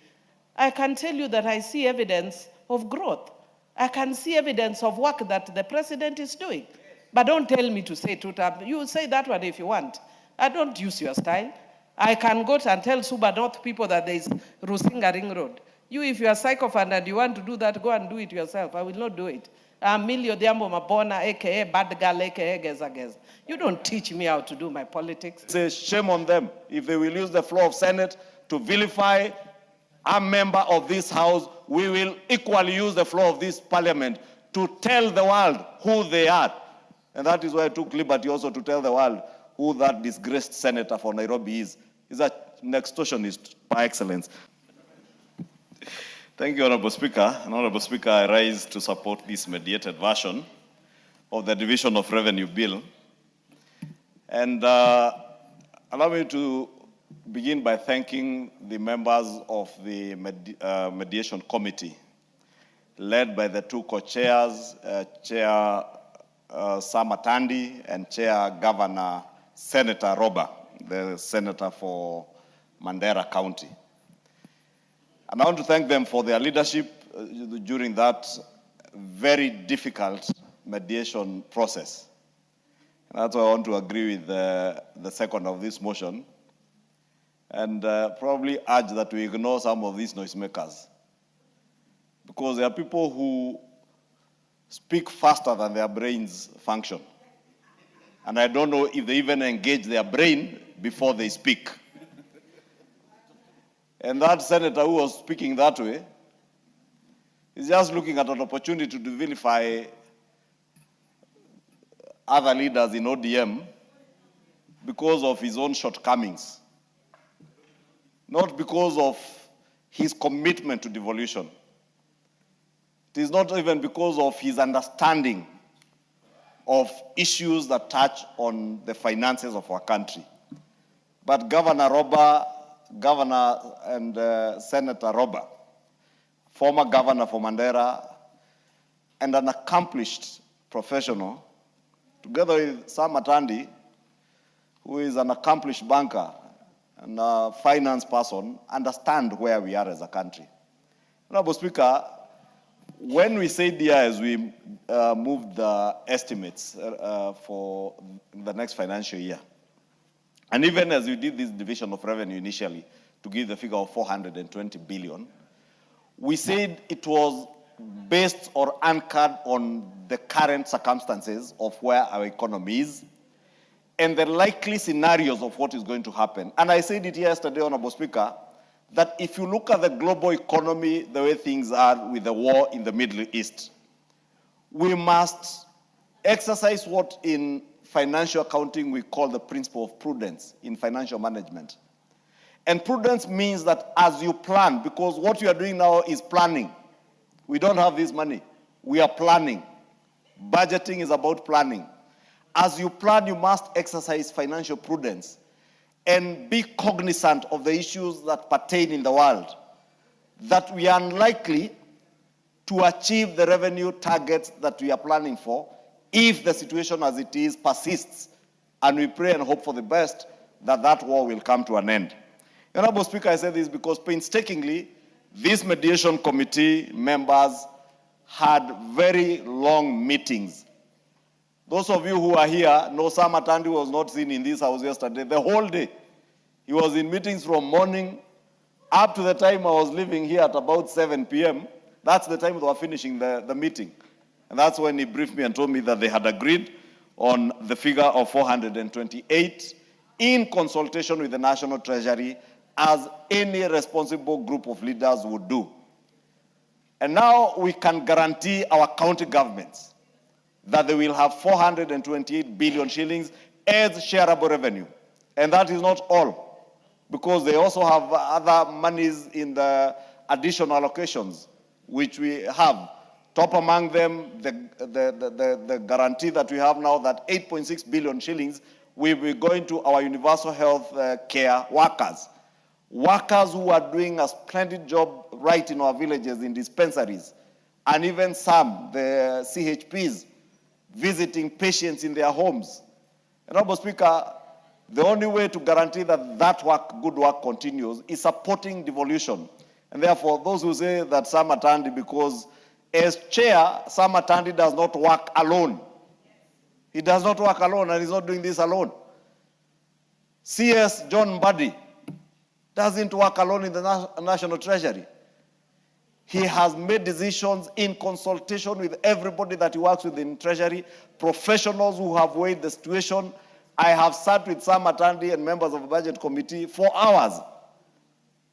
I can tell you that I see evidence of growth. I can see evidence of work that the president is doing. But don't tell me to say 2 terms. You say that one if you want. I don't use your style. I can go and tell Suba North people that there is Rusinga Ring Road. You, if you are a psychopath and you want to do that, go and do it yourself. I will not do it. I'm Millie Odhiambo Mabona, a.k.a. Bad Girl, a.k.a. Geza Geza. You don't teach me how to do my politics. It's a shame on them if they will use the floor of Senate to vilify a member of this House. We will equally use the floor of this Parliament to tell the world who they are. And that is why I took liberty also to tell the world who that disgraced senator for Nairobi is. He's an extortionist by excellence. Thank you, Honorable Speaker. Honorable Speaker, I rise to support this mediated version of the Division of Revenue Bill. And allow me to begin by thanking the members of the Mediation Committee, led by the 2 co-chairs, Chair Sam Atandi and Chair Governor Senator Roba, the senator for Mandera County. And I want to thank them for their leadership during that very difficult mediation process. And that's why I want to agree with the second of this motion and probably urge that we ignore some of these noisemakers. Because there are people who speak faster than their brains function. And I don't know if they even engage their brain before they speak. And that senator who was speaking that way is just looking at an opportunity to vilify other leaders in ODM because of his own shortcomings, not because of his commitment to devolution. It is not even because of his understanding of issues that touch on the finances of our country. But Governor and Senator Roba, former governor for Mandera, and an accomplished professional, together with Sam Atandi, who is an accomplished banker and a finance person, understand where we are as a country. Honorable Speaker, when we said here as we moved the estimates for the next financial year, and even as we did this division of revenue initially to give the figure of 420 billion, we said it was based or anchored on the current circumstances of where our economy is and the likely scenarios of what is going to happen. And I said it yesterday, Honorable Speaker, that if you look at the global economy, the way things are with the war in the Middle East, we must exercise what in financial accounting we call the principle of prudence in financial management. And prudence means that as you plan, because what you are doing now is planning. We don't have this money. We are planning. Budgeting is about planning. As you plan, you must exercise financial prudence and be cognizant of the issues that pertain in the world, that we are unlikely to achieve the revenue targets that we are planning for if the situation as it is persists, and we pray and hope for the best that that war will come to an end. Honorable Speaker, I say this because painstakingly, this mediation committee members had very long meetings. Those of you who are here know Sam Atandi was not seen in this house yesterday, the whole day. He was in meetings from morning up to the time I was leaving here at about 7 p.m. That's the time they were finishing the meeting. And that's when he briefed me and told me that they had agreed on the figure of 428 in consultation with the National Treasury, as any responsible group of leaders would do. And now we can guarantee our county governments that they will have 428 billion shillings as shareable revenue. And that is not all, because they also have other monies in the additional allocations, which we have. Top among them, the guarantee that we have now that 8.6 billion shillings will be going to our universal health care workers. Workers who are doing a splendid job right in our villages, in dispensaries, and even some, the CHPs, visiting patients in their homes. Honorable Speaker, the only way to guarantee that that work, good work continues is supporting devolution. And therefore, those who say that Sam Atandi, because as chair, Sam Atandi does not work alone. He does not work alone, and he's not doing this alone. CS John Mbadi doesn't work alone in the National Treasury. He has made decisions in consultation with everybody that he works with in Treasury, professionals who have weighed the situation. I have sat with Sam Atandi and members of the Budget Committee for hours.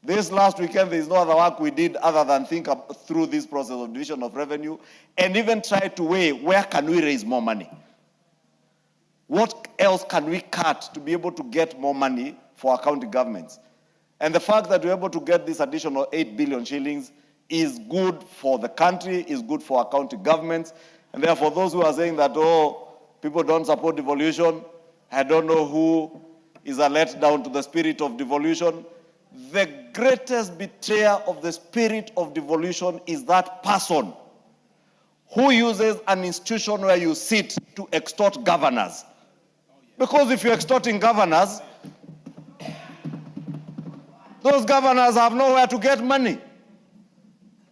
This last weekend, there is no other work we did other than think through this process of division of revenue and even try to weigh where can we raise more money. What else can we cut to be able to get more money for our county governments? And the fact that we're able to get this additional 8 billion shillings is good for the country, is good for our county governments. And therefore, those who are saying that, oh, people don't support devolution, I don't know who is a letdown to the spirit of devolution. The greatest betrayer of the spirit of devolution is that person who uses an institution where you sit to extort governors. Because if you're extorting governors, those governors have nowhere to get money.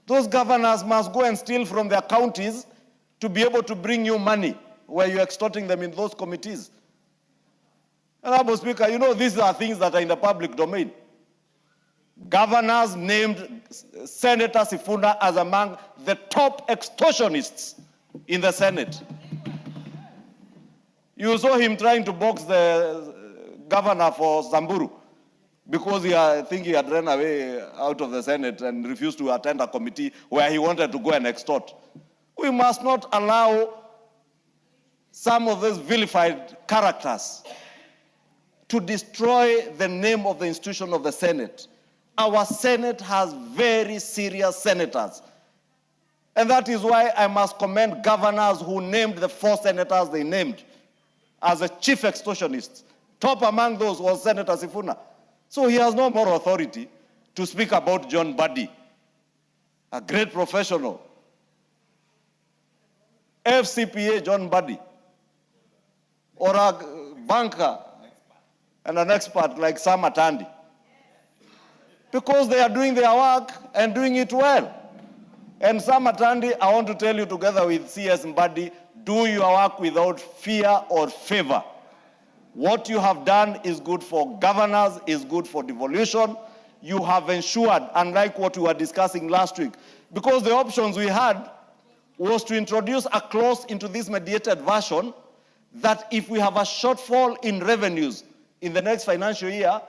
Those governors must go and steal from their counties to be able to bring you money where you're extorting them in those committees. Honorable Speaker, you know these are things that are in the public domain. Governors named Senator Sifuna as among the top extortionists in the Senate. You saw him trying to box the governor for Samburu because I think he had run away out of the Senate and refused to attend a committee where he wanted to go and extort. We must not allow some of these vilified characters to destroy the name of the institution of the Senate. Our Senate has very serious senators. And that is why I must commend governors who named the 4 senators they named as the chief extortionists. Top among those was Senator Sifuna. So he has no more authority to speak about John Mbadi, a great professional. FCPA John Mbadi, or a banker and an expert like Sam Atandi. Because they are doing their work and doing it well. And Sam Atandi, I want to tell you, together with CS Mbadi, do your work without fear or favor. What you have done is good for governors, is good for devolution. You have ensured, unlike what we were discussing last week, because the options we had was to introduce a clause into this mediated version that if we have a shortfall in revenues in the next financial year,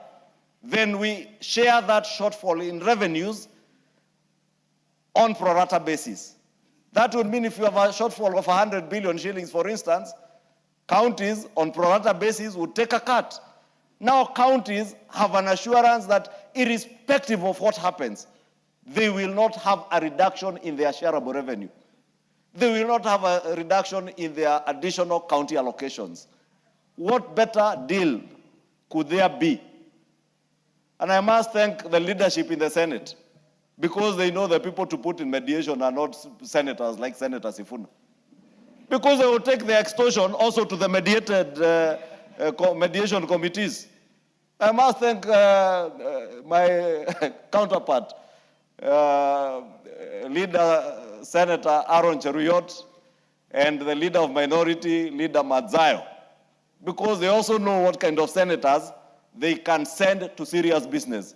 then we share that shortfall in revenues on pro rata basis. That would mean if you have a shortfall of 100 billion shillings, for instance, counties on pro rata basis would take a cut. Now counties have an assurance that irrespective of what happens, they will not have a reduction in their shareable revenue. They will not have a reduction in their additional county allocations. What better deal could there be? And I must thank the leadership in the Senate, because they know the people to put in mediation are not senators like Senator Sifuna. Because they will take the extortion also to the mediated mediation committees. I must thank my counterpart, leader Senator Aaron Cheruyot, and the leader of minority, leader Madzayo, because they also know what kind of senators they can send to serious business.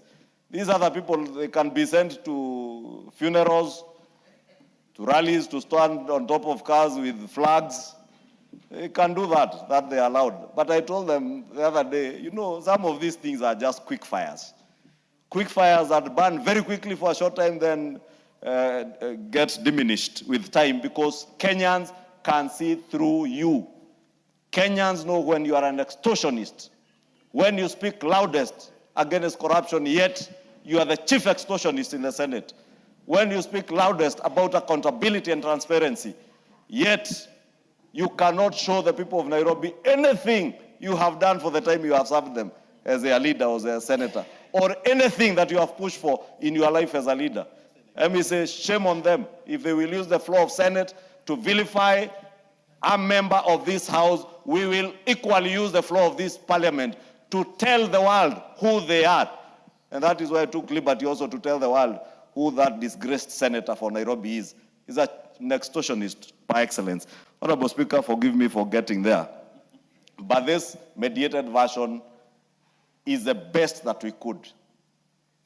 These other people, they can be sent to funerals, to rallies, to stand on top of cars with flags. They can do that they are allowed. But I told them the other day, you know, some of these things are just quick fires. Quick fires that burn very quickly for a short time, then get diminished with time, because Kenyans can see through you. Kenyans know when you are an extortionist, when you speak loudest against corruption, yet you are the chief extortionist in the Senate. When you speak loudest about accountability and transparency, yet you cannot show the people of Nairobi anything you have done for the time you have served them as their leader or their senator, or anything that you have pushed for in your life as a leader. Let me say, shame on them if they will use the floor of Senate to vilify a member of this House. We will equally use the floor of this Parliament to tell the world who they are. And that is why I took liberty also to tell the world who that disgraced senator for Nairobi is. He's an extortionist by excellence. Honorable Speaker, forgive me for getting there. But this mediated version is the best that we could.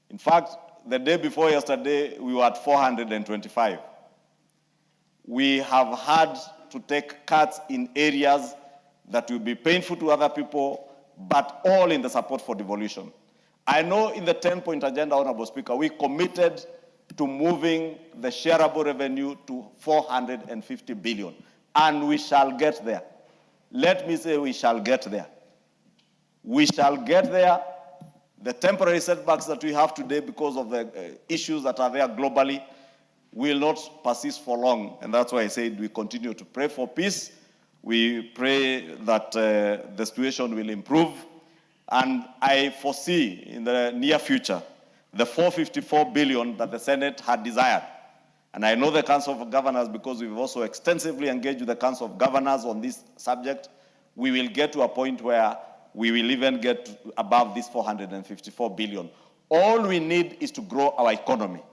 In fact, the day before yesterday, we were at 425. We have had to take cuts in areas that will be painful to other people, but all in the support for devolution. I know in the 10-point agenda, Honorable Speaker, we committed to moving the shareable revenue to 450 billion, and we shall get there. Let me say we shall get there. We shall get there. The temporary setbacks that we have today because of the issues that are there globally will not persist for long. And that's why I said we continue to pray for peace. We pray that the situation will improve. And I foresee in the near future the 454 billion that the Senate had desired. And I know the Council of Governors, because we've also extensively engaged with the Council of Governors on this subject. We will get to a point where we will even get above this 454 billion. All we need is to grow our economy.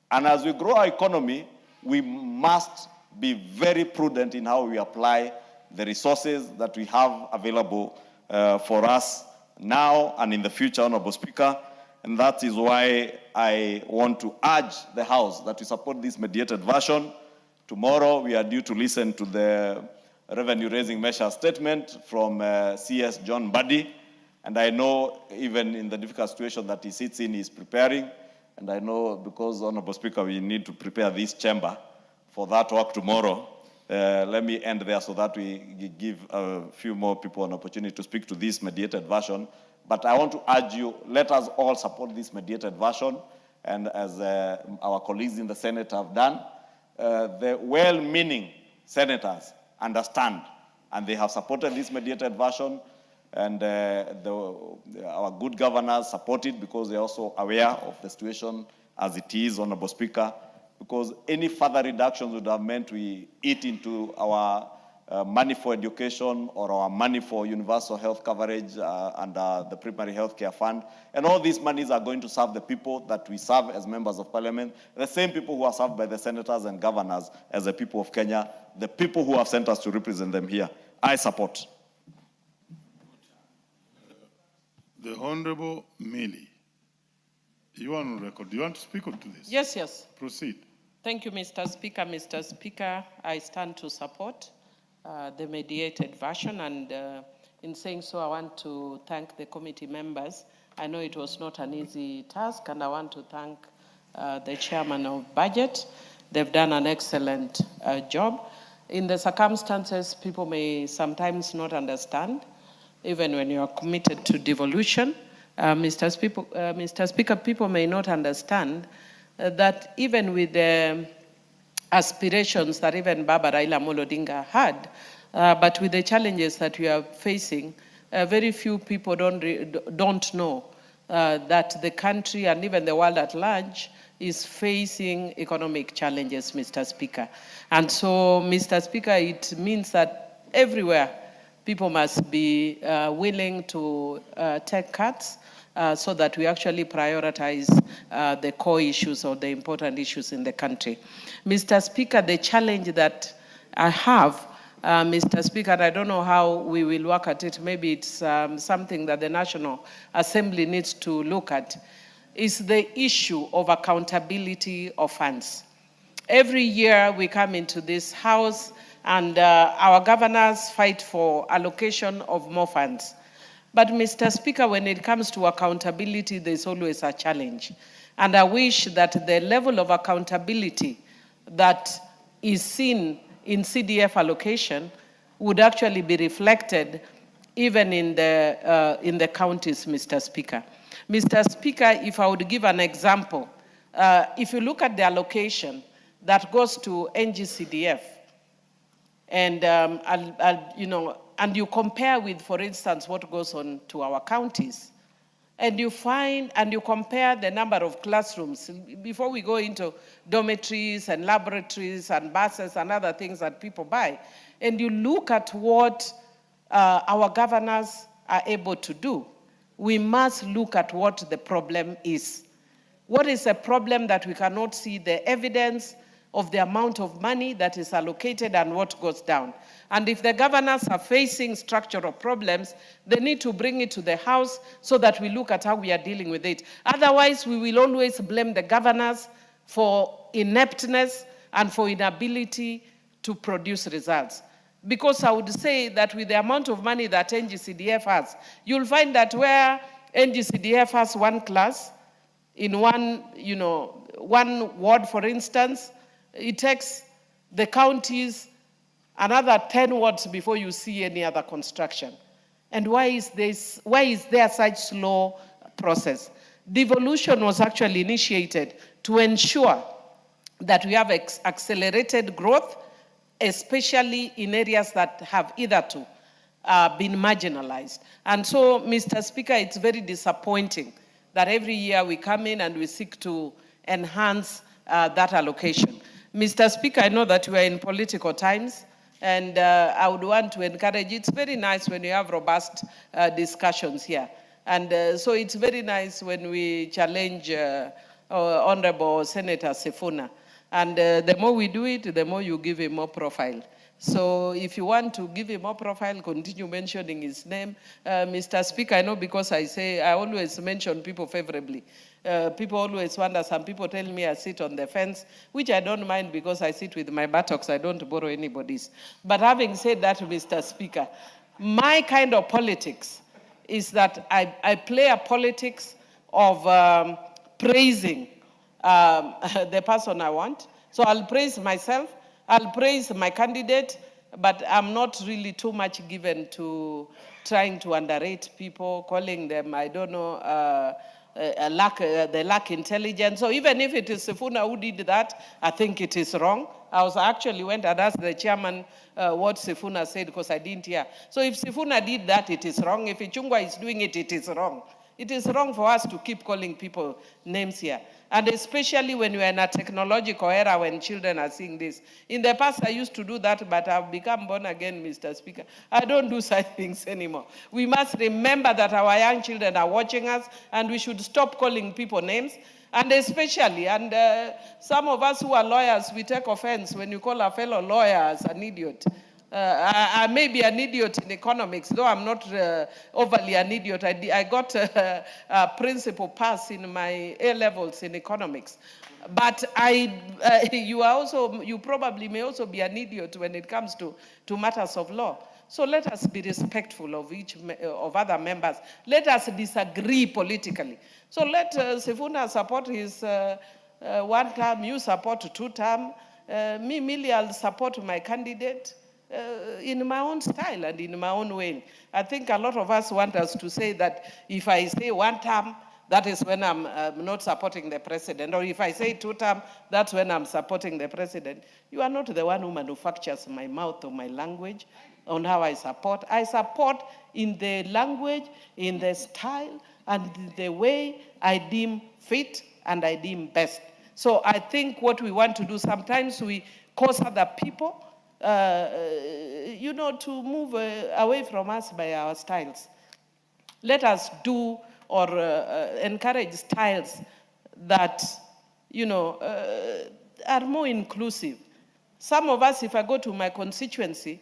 And as we grow our economy, we must be very prudent in how we apply the resources that we have available for us now and in the future, Honorable Speaker. And that is why I want to urge the House that we support this mediated version. Tomorrow, we are due to listen to the revenue-raising measure statement from CS John Mbadi. And I know even in the difficult situation that he sits in, he's preparing. And I know because, Honorable Speaker, we need to prepare this chamber for that work tomorrow. Let me end there so that we give a few more people an opportunity to speak to this mediated version. But I want to urge you, let us all support this mediated version. And as our colleagues in the Senate have done, the well-meaning senators understand, and they have supported this mediated version, and our good governors support it because they're also aware of the situation as it is, Honorable Speaker, because any further reductions would have meant we eat into our money for education or our money for universal health coverage under the primary health care fund. And all these monies are going to serve the people that we serve as members of parliament, the same people who are served by the senators and governors as the people of Kenya, the people who have sent us to represent them here. I support. The Honorable Millie, you are on record. Do you want to speak on to this? Yes, yes. Proceed. Thank you, Mr. Speaker. Mr. Speaker, I stand to support the mediated version, and in saying so, I want to thank the committee members. I know it was not an easy task, and I want to thank the chairman of budget. They've done an excellent job. In the circumstances, people may sometimes not understand, even when you are committed to devolution. Mr. Speaker, people may not understand that even with the aspirations that even Baba Raila Amolo Odinga had, but with the challenges that we are facing, very few people don't know that the country and even the world at large is facing economic challenges, Mr. Speaker. And so, Mr. Speaker, it means that everywhere people must be willing to take cuts so that we actually prioritize the core issues or the important issues in the country. Mr. Speaker, the challenge that I have, Mr. Speaker, and I don't know how we will work at it, maybe it's something that the National Assembly needs to look at, is the issue of accountability of funds. Every year we come into this House and our governors fight for allocation of more funds. But Mr. Speaker, when it comes to accountability, there's always a challenge. And I wish that the level of accountability that is seen in CDF allocation would actually be reflected even in the counties, Mr. Speaker. Mr. Speaker, if I would give an example, if you look at the allocation that goes to NGCDF, and and you compare with, for instance, what goes on to our counties, and you find and you compare the number of classrooms before we go into dormitories and laboratories and buses and other things that people buy, and you look at what our governors are able to do, we must look at what the problem is. What is a problem that we cannot see the evidence of the amount of money that is allocated and what goes down? And if the governors are facing structural problems, they need to bring it to the House so that we look at how we are dealing with it. Otherwise, we will always blame the governors for ineptness and for inability to produce results. Because I would say that with the amount of money that NGCDF has, you'll find that where NGCDF has one class in one ward, for instance, it takes the counties another 10 wards before you see any other construction. And why is there such slow process? Devolution was actually initiated to ensure that we have accelerated growth, especially in areas that have hitherto been marginalized. And so, Mr. Speaker, it's very disappointing that every year we come in and we seek to enhance that allocation. Mr. Speaker, I know that we are in political times, and I would want to encourage, it's very nice when you have robust discussions here. And so it's very nice when we challenge Honorable Senator Sifuna. And the more we do it, the more you give him more profile. So if you want to give him more profile, continue mentioning his name. Mr. Speaker, I know because I always mention people favorably. People always wonder, some people tell me I sit on the fence, which I don't mind because I sit with my buttocks, I don't borrow anybody's. But having said that, Mr. Speaker, my kind of politics is that I play a politics of praising the person I want. So I'll praise myself, I'll praise my candidate, but I'm not really too much given to trying to underrate people, calling them, I don't know, they lack intelligence. So even if it is Sifuna who did that, I think it is wrong. I was actually went and asked the chairman what Sifuna said because I didn't hear. So if Sifuna did that, it is wrong. If Ichungwa is doing it, it is wrong. It is wrong for us to keep calling people names here. And especially when we're in a technological era when children are seeing this. In the past, I used to do that, but I've become born again, Mr. Speaker. I don't do such things anymore. We must remember that our young children are watching us, and we should stop calling people names. And especially, some of us who are lawyers, we take offense when you call a fellow lawyer as an idiot. I may be an idiot in economics, though I'm not overly an idiot. I got a principal pass in my A-levels in economics. But you probably may also be an idiot when it comes to matters of law. So let us be respectful of other members. Let us disagree politically. So let Sifuna support his one term, you support 2 term. Me, Millie, I'll support my candidate. In my own style and in my own way. I think a lot of us want us to say that if I say 1 term, that is when I'm not supporting the president. Or if I say 2 term, that's when I'm supporting the president. You are not the one who manufactures my mouth or my language on how I support. I support in the language, in the style, and the way I deem fit and I deem best. So I think what we want to do, sometimes we cause other people to move away from us by our styles. Let us do or encourage styles that, are more inclusive. Some of us, if I go to my constituency,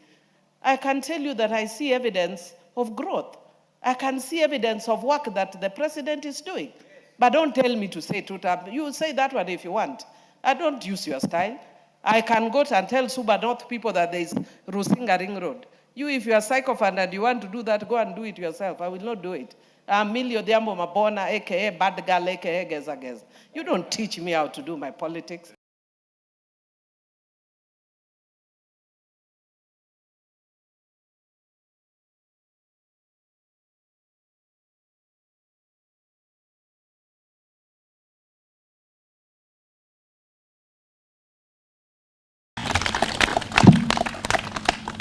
I can tell you that I see evidence of growth. I can see evidence of work that the president is doing. But don't tell me to say 2 terms. You say that one if you want. I don't use your style. I can go and tell Suba North people that there is Rusinga Ring Road. You, if you are a psychophant and you want to do that, go and do it yourself. I will not do it. I'm Milio Diambo Mabona, a.k.a. bad girl, a.k.a. Geza Geza. You don't teach me how to do my politics.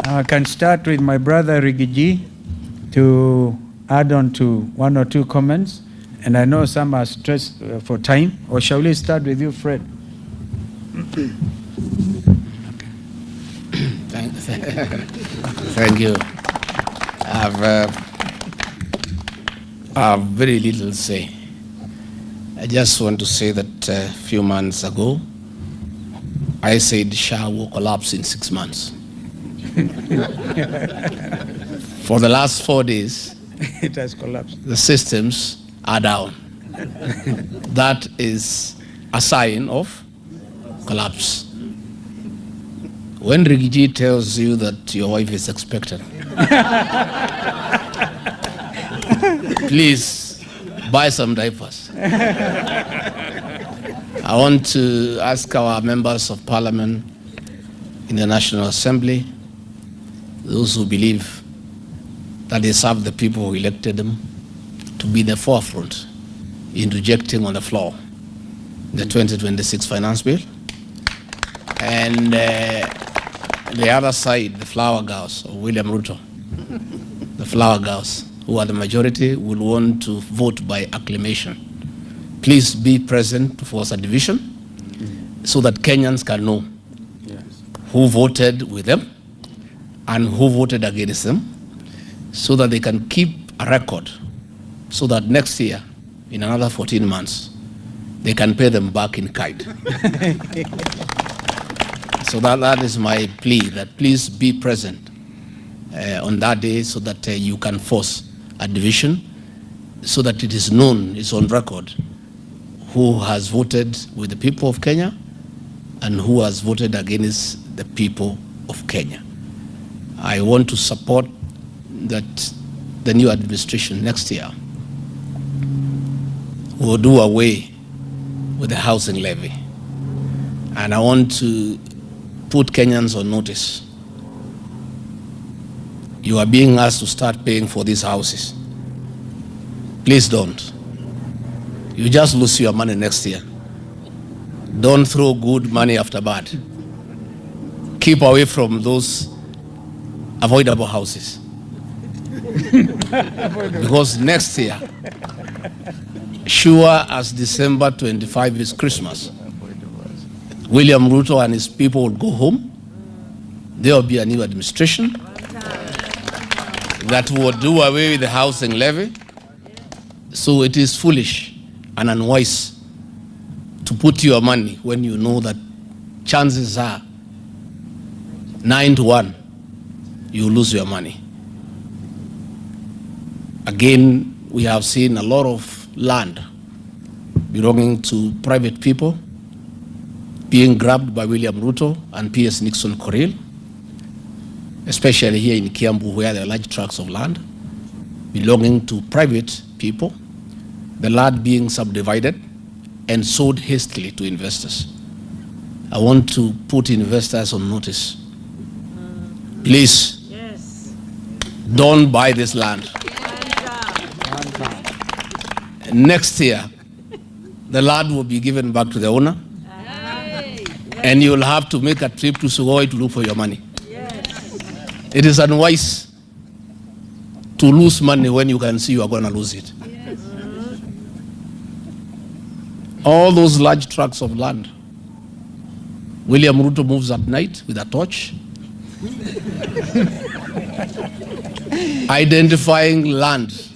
I can start with my brother Rigiji to add on to 1 or 2 comments. And I know some are stressed for time. Or shall we start with you, Fred? Thank you. I have very little to say. I just want to say that a few months ago, I said SHA will collapse in 6 months. For the last 4 days, it has collapsed. The systems are down. That is a sign of collapse. When Rigiji tells you that your wife is expectant, please buy some diapers. I want to ask our members of parliament in the National Assembly, those who believe that they serve the people who elected them, to be the forefront in rejecting on the floor the 2026 finance bill. And the other side, the flower girls of William Ruto, the flower girls who are the majority, will want to vote by acclamation. Please be present to force a division so that Kenyans can know who voted with them and who voted against them, so that they can keep a record, so that next year, in another 14 months, they can pay them back in kind. So that is my plea, that please be present on that day so that you can force a division, so that it is known, it's on record, who has voted with the people of Kenya and who has voted against the people of Kenya. I want to support that the new administration next year will do away with the housing levy. And I want to put Kenyans on notice. You are being asked to start paying for these houses. Please don't. You just lose your money next year. Don't throw good money after bad. Keep away from those avoidable houses. Because next year, sure as December 25 is Christmas, William Ruto and his people will go home. There will be a new administration that will do away with the housing levy. So it is foolish and unwise to put your money when you know that chances are 9 to 1 you lose your money. Again, we have seen a lot of land belonging to private people being grabbed by William Ruto and PS Nixon Korir, especially here in Kiambu, where there are large tracts of land belonging to private people, the land being subdivided and sold hastily to investors. I want to put investors on notice. Please, don't buy this land. Next year, the land will be given back to the owner, and you'll have to make a trip to Sugoi to look for your money. It is unwise to lose money when you can see you are going to lose it. All those large tracts of land, William Ruto moves at night with a torch, identifying land,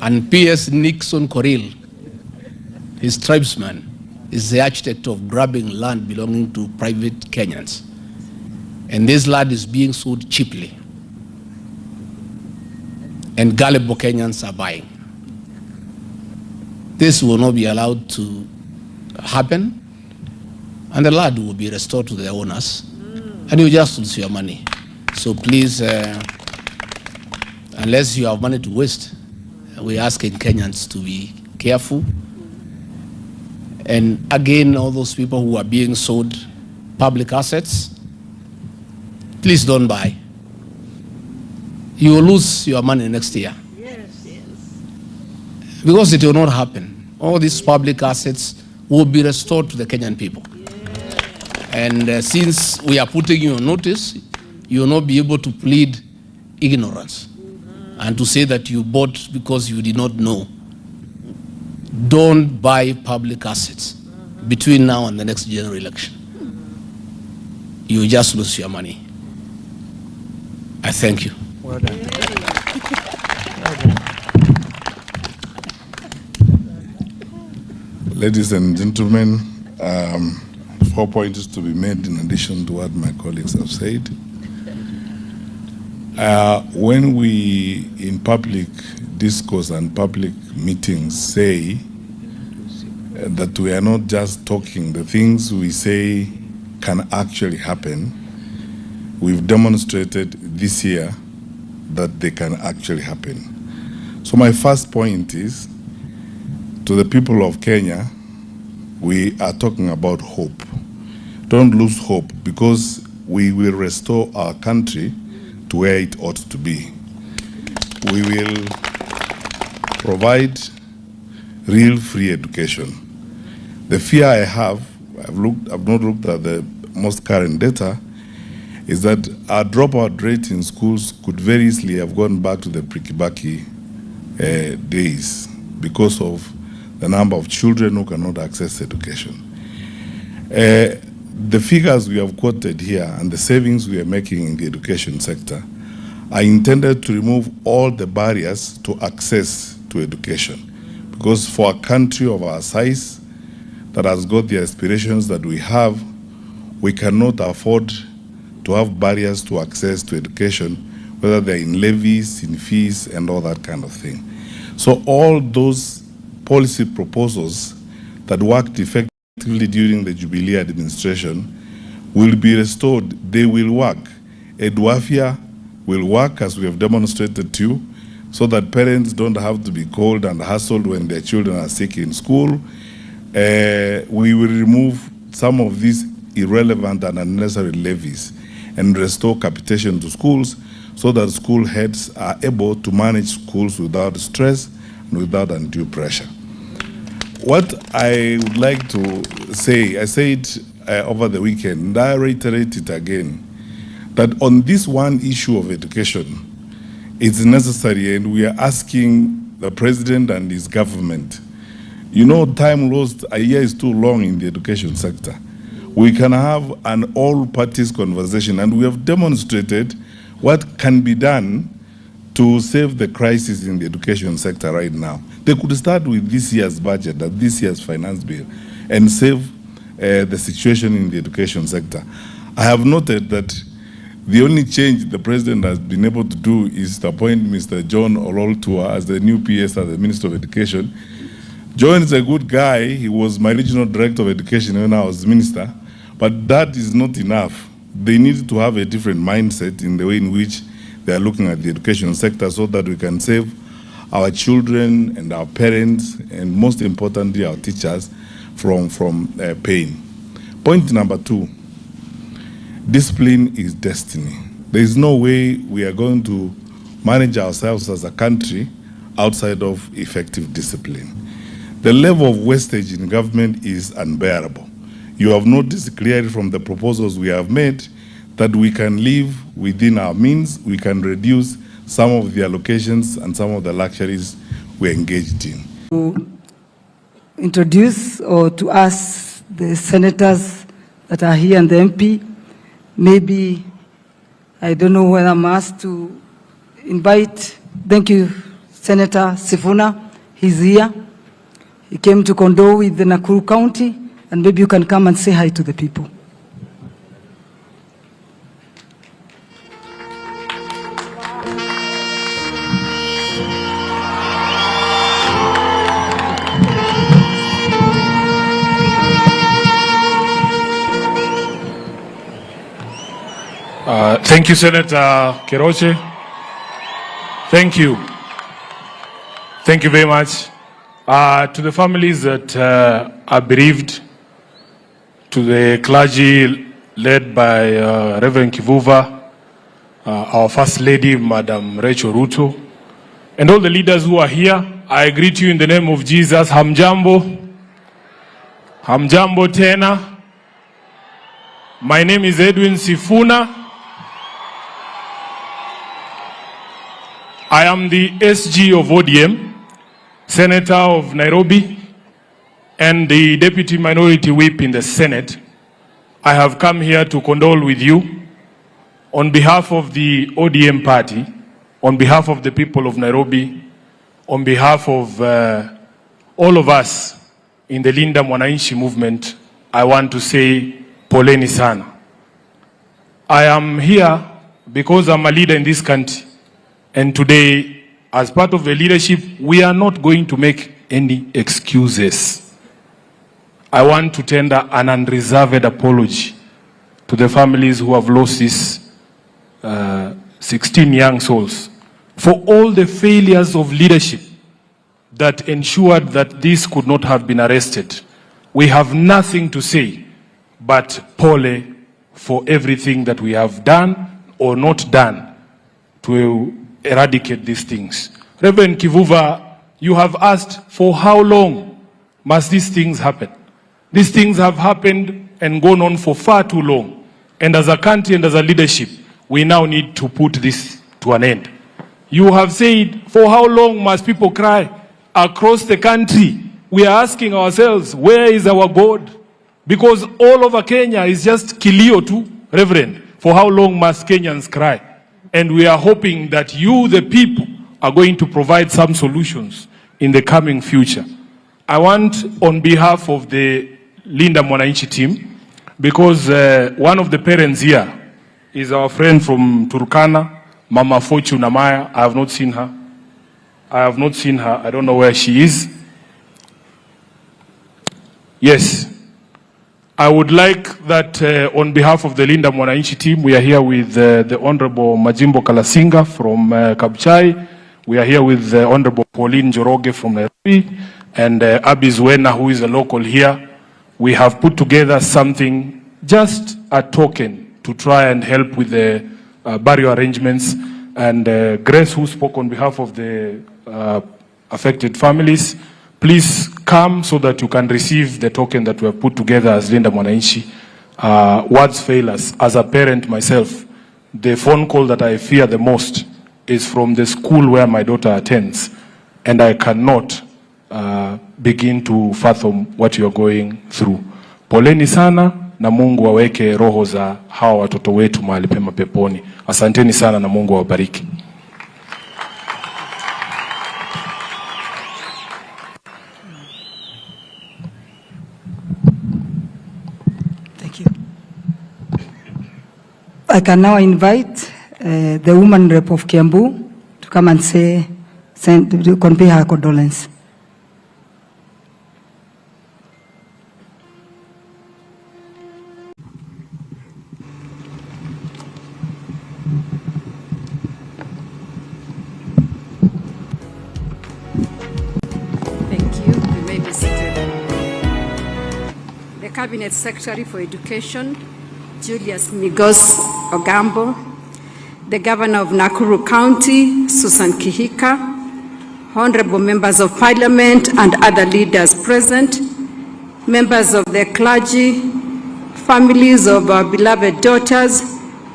and PS Nixon Korir, his tribesman, is the architect of grabbing land belonging to private Kenyans. And this land is being sold cheaply. And gullible Kenyans are buying. This will not be allowed to happen, and the land will be restored to the owners, and you just lose your money. So please, unless you have money to waste, we're asking Kenyans to be careful. And again, all those people who are being sold public assets, please don't buy. You will lose your money next year. Because it will not happen. All these public assets will be restored to the Kenyan people. And since we are putting you on notice, you will not be able to plead ignorance and to say that you bought because you did not know. Don't buy public assets between now and the next general election. You just lose your money. I thank you. Well done. Ladies and gentlemen, 4 points to be made in addition to what my colleagues have said. When we in public discourse and public meetings say that we are not just talking, the things we say can actually happen, we've demonstrated this year that they can actually happen. So my first point is, to the people of Kenya, we are talking about hope. Don't lose hope, because we will restore our country to where it ought to be. We will provide real free education. The fear I have, I've not looked at the most current data, is that our dropout rate in schools could very easily have gone back to the pre-Kibaki days because of the number of children who cannot access education. The figures we have quoted here and the savings we are making in the education sector are intended to remove all the barriers to access to education. Because for a country of our size that has got the aspirations that we have, we cannot afford to have barriers to access to education, whether they're in levies, in fees, and all that kind of thing. So all those policy proposals that worked effectively during the Jubilee administration will be restored. They will work. Edwafia will work, as we have demonstrated to you, so that parents don't have to be called and hassled when their children are sick in school. We will remove some of these irrelevant and unnecessary levies and restore capitation to schools so that school heads are able to manage schools without stress and without undue pressure. what I would like to say, I said over the weekend, and I reiterate it again, that on this one issue of education, it's necessary, and we are asking the president and his government. You know, time lost, a year is too long in the education sector. We can have an all-parties conversation, and we have demonstrated what can be done to save the crisis in the education sector right now. They could start with this year's budget, this year's finance bill, and save the situation in the education sector. I have noted that the only change the president has been able to do is to appoint Mr. John Ololtua as the new PS as the Minister of Education. John is a good guy. He was my regional director of education when I was minister, but that is not enough. They need to have a different mindset in the way in which they are looking at the education sector so that we can save our children and our parents, and most importantly, our teachers from pain. Point number 2, discipline is destiny. There is no way we are going to manage ourselves as a country outside of effective discipline. The level of wastage in government is unbearable. You have noticed clearly from the proposals we have made that we can live within our means, we can reduce some of the allocations and some of the luxuries we're engaged in. To introduce or to ask the senators that are here and the MP, maybe, I don't know whether I'm asked to invite, thank you, Senator Sifuna, he's here. He came to condole with the Nakuru County, and maybe you can come and say hi to the people. Thank you, Senator Keroche. Thank you. Thank you very much. To the families that are bereaved, to the clergy led by Reverend Kivuva, our First Lady, Madam Rachel Ruto, and all the leaders who are here, I greet you in the name of Jesus. Hamjambo. Hamjambo tena. My name is Edwin Sifuna. I am the SG of ODM, Senator of Nairobi, and the Deputy Minority Whip in the Senate. I have come here to condole with you on behalf of the ODM party, on behalf of the people of Nairobi, on behalf of all of us in the Linda Mwananchi movement. I want to say poleni sana. I am here because I'm a leader in this country. And today, as part of the leadership, we are not going to make any excuses. I want to tender an unreserved apology to the families who have lost these 16 young souls for all the failures of leadership that ensured that this could not have been arrested. We have nothing to say but pole for everything that we have done or not done to eradicate these things. Reverend Kivuva, you have asked for how long must these things happen? These things have happened and gone on for far too long. And as a country and as a leadership, we now need to put this to an end. You have said, for how long must people cry across the country? We are asking ourselves, where is our God? Because all over Kenya is just kilio too, Reverend. For how long must Kenyans cry? And we are hoping that you, the people, are going to provide some solutions in the coming future. I want, on behalf of the Linda Mwananchi team, because one of the parents here is our friend from Turkana, Mama Fortune Amaya. I have not seen her. I don't know where she is. Yes. I would like that on behalf of the Linda Mwananchi team, we are here with the Honorable Majimbo Kalasinga from Kabuchai. We are here with the Honorable Pauline Njoroge from Nairobi and Abby Zwena, who is a local here. We have put together something, just a token, to try and help with the burial arrangements. And Grace, who spoke on behalf of the affected families, please come so that you can receive the token that we have put together as Linda Mwananchi. Words fail us. As a parent myself, the phone call that I fear the most is from the school where my daughter attends, and I cannot begin to fathom what you are going through. Poleni sana na Mungu aweke roho za hawa watoto wetu mahali pema peponi. Asanteni sana na Mungu awabariki. I can now invite the woman rep of Kiambu to come and convey her condolence. Thank you. You may be seated. The Cabinet Secretary for Education, Julius Migos Ogambo, the Governor of Nakuru County, Susan Kihika, honorable members of Parliament and other leaders present, members of the clergy, families of our beloved daughters,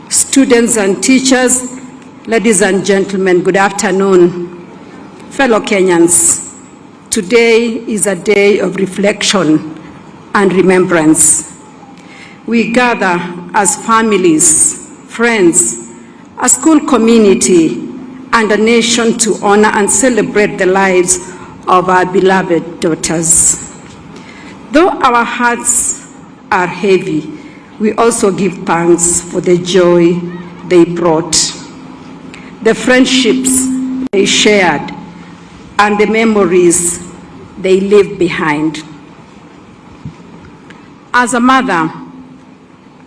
students and teachers, ladies and gentlemen, good afternoon. Fellow Kenyans, today is a day of reflection and remembrance. We gather as families, friends, a school community, and a nation to honor and celebrate the lives of our beloved daughters. Though our hearts are heavy, we also give thanks for the joy they brought, the friendships they shared, and the memories they leave behind. As a mother,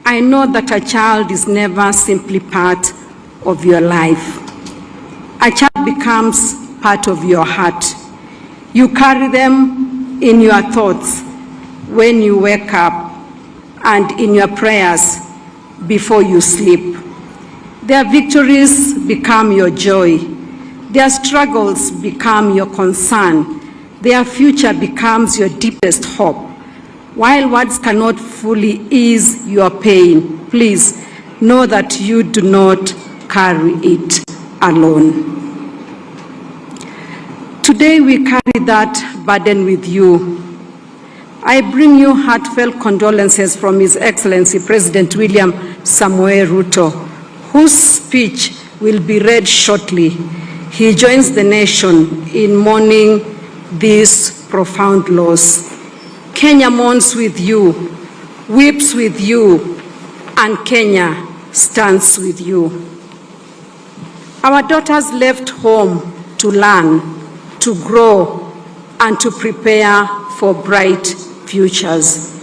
I know that a child is never simply part of your life. A child becomes part of your heart. You carry them in your thoughts when you wake up and in your prayers before you sleep. Their victories become your joy. Their struggles become your concern. Their future becomes your deepest hope. While words cannot fully ease your pain, please know that you do not carry it alone. Today we carry that burden with you. I bring you heartfelt condolences from His Excellency President William Samoei Ruto, whose speech will be read shortly. He joins the nation in mourning this profound loss. Kenya mourns with you, weeps with you, and Kenya stands with you. Our daughters left home to learn, to grow, and to prepare for bright futures.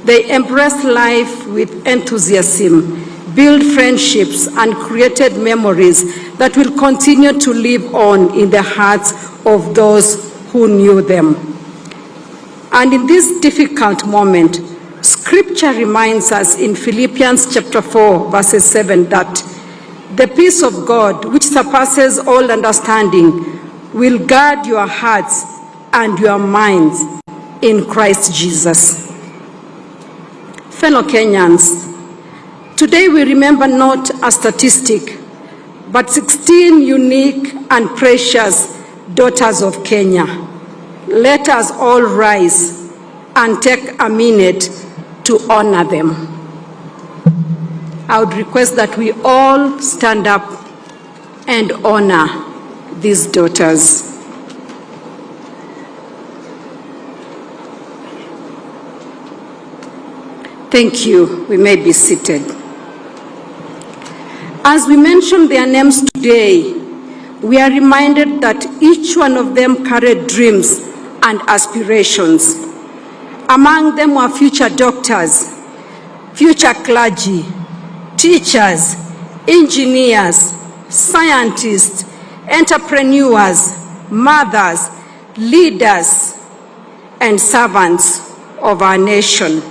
They embraced life with enthusiasm, built friendships, and created memories that will continue to live on in the hearts of those who knew them. And in this difficult moment, Scripture reminds us in Philippians chapter 4, verses 7, that the peace of God, which surpasses all understanding, will guard your hearts and your minds in Christ Jesus. Fellow Kenyans, today we remember not a statistic, but 16 unique and precious daughters of Kenya. Let us all rise and take a minute to honor them. I would request that we all stand up and honor these daughters. Thank you. We may be seated. As we mention their names today, we are reminded that each one of them carried dreams and aspirations. Among them were future doctors, future clergy, teachers, engineers, scientists, entrepreneurs, mothers, leaders, and servants of our nation.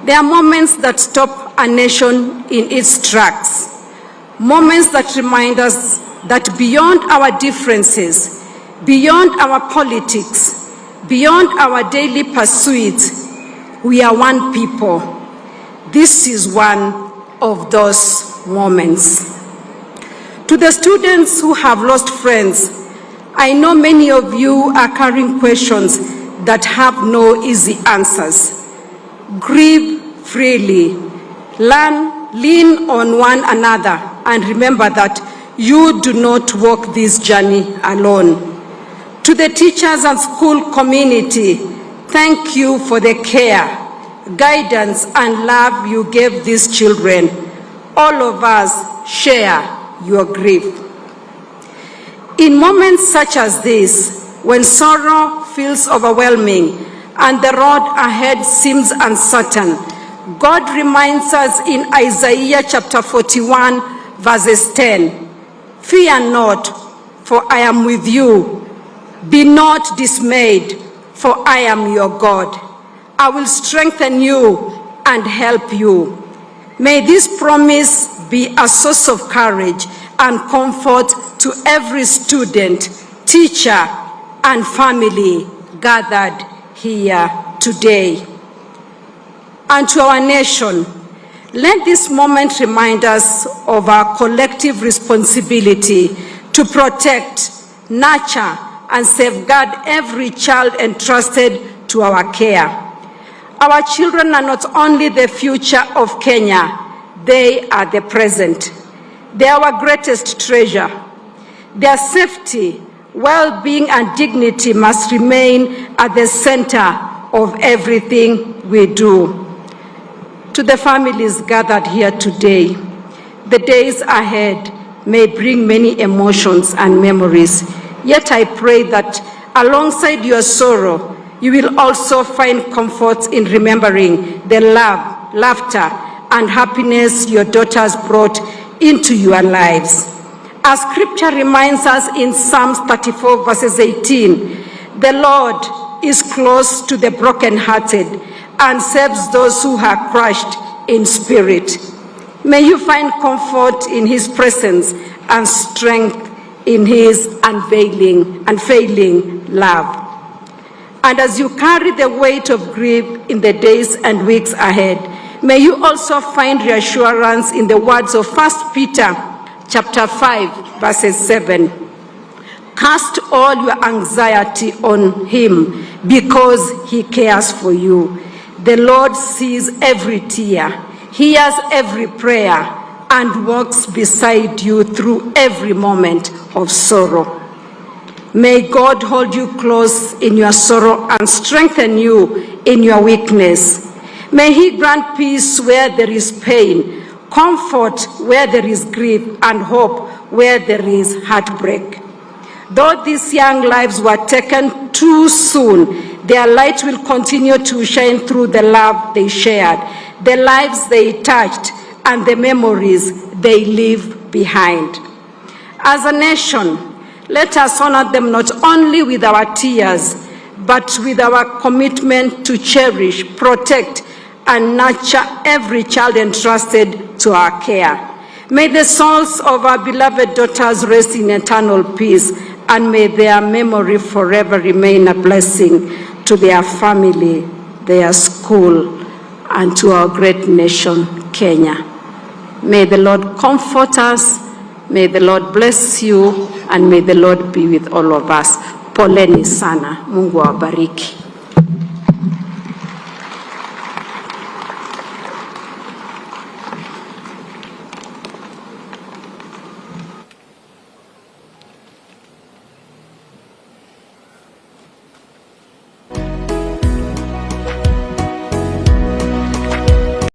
There are moments that stop a nation in its tracks, moments that remind us that beyond our differences, beyond our politics, beyond our daily pursuits, we are one people. This is one of those moments. To the students who have lost friends, I know many of you are carrying questions that have no easy answers. Grieve freely, lean on one another, and remember that you do not walk this journey alone. To the teachers and school community, thank you for the care, guidance, and love you gave these children. All of us share your grief. In moments such as this, when sorrow feels overwhelming and the road ahead seems uncertain, God reminds us in Isaiah chapter 41, verses 10, "Fear not, for I am with you. Be not dismayed, for I am your God. I will strengthen you and help you." May this promise be a source of courage and comfort to every student, teacher, and family gathered here today. And to our nation, let this moment remind us of our collective responsibility to protect, nurture, and safeguard every child entrusted to our care. Our children are not only the future of Kenya, they are the present. They are our greatest treasure. Their safety, well-being, and dignity must remain at the center of everything we do. To the families gathered here today, the days ahead may bring many emotions and memories. Yet I pray that alongside your sorrow, you will also find comfort in remembering the love, laughter, and happiness your daughters brought into your lives. As scripture reminds us in Psalms 34, verses 18, the Lord is close to the brokenhearted and saves those who are crushed in spirit. May you find comfort in his presence and strength in his unfailing love. And as you carry the weight of grief in the days and weeks ahead, may you also find reassurance in the words of 1 Peter chapter 5, verses 7. Cast all your anxiety on him because he cares for you. The Lord sees every tear, hears every prayer, and walks beside you through every moment of sorrow. May God hold you close in your sorrow and strengthen you in your weakness. May he grant peace where there is pain, comfort where there is grief, and hope where there is heartbreak. Though these young lives were taken too soon, their light will continue to shine through the love they shared, the lives they touched, and the memories they leave behind. As a nation, let us honor them not only with our tears, but with our commitment to cherish, protect, and nurture every child entrusted to our care. May the souls of our beloved daughters rest in eternal peace, and may their memory forever remain a blessing to their family, their school, and to our great nation, Kenya. May the Lord comfort us, may the Lord bless you, and may the Lord be with all of us. Poleni sana. Mungu awabariki.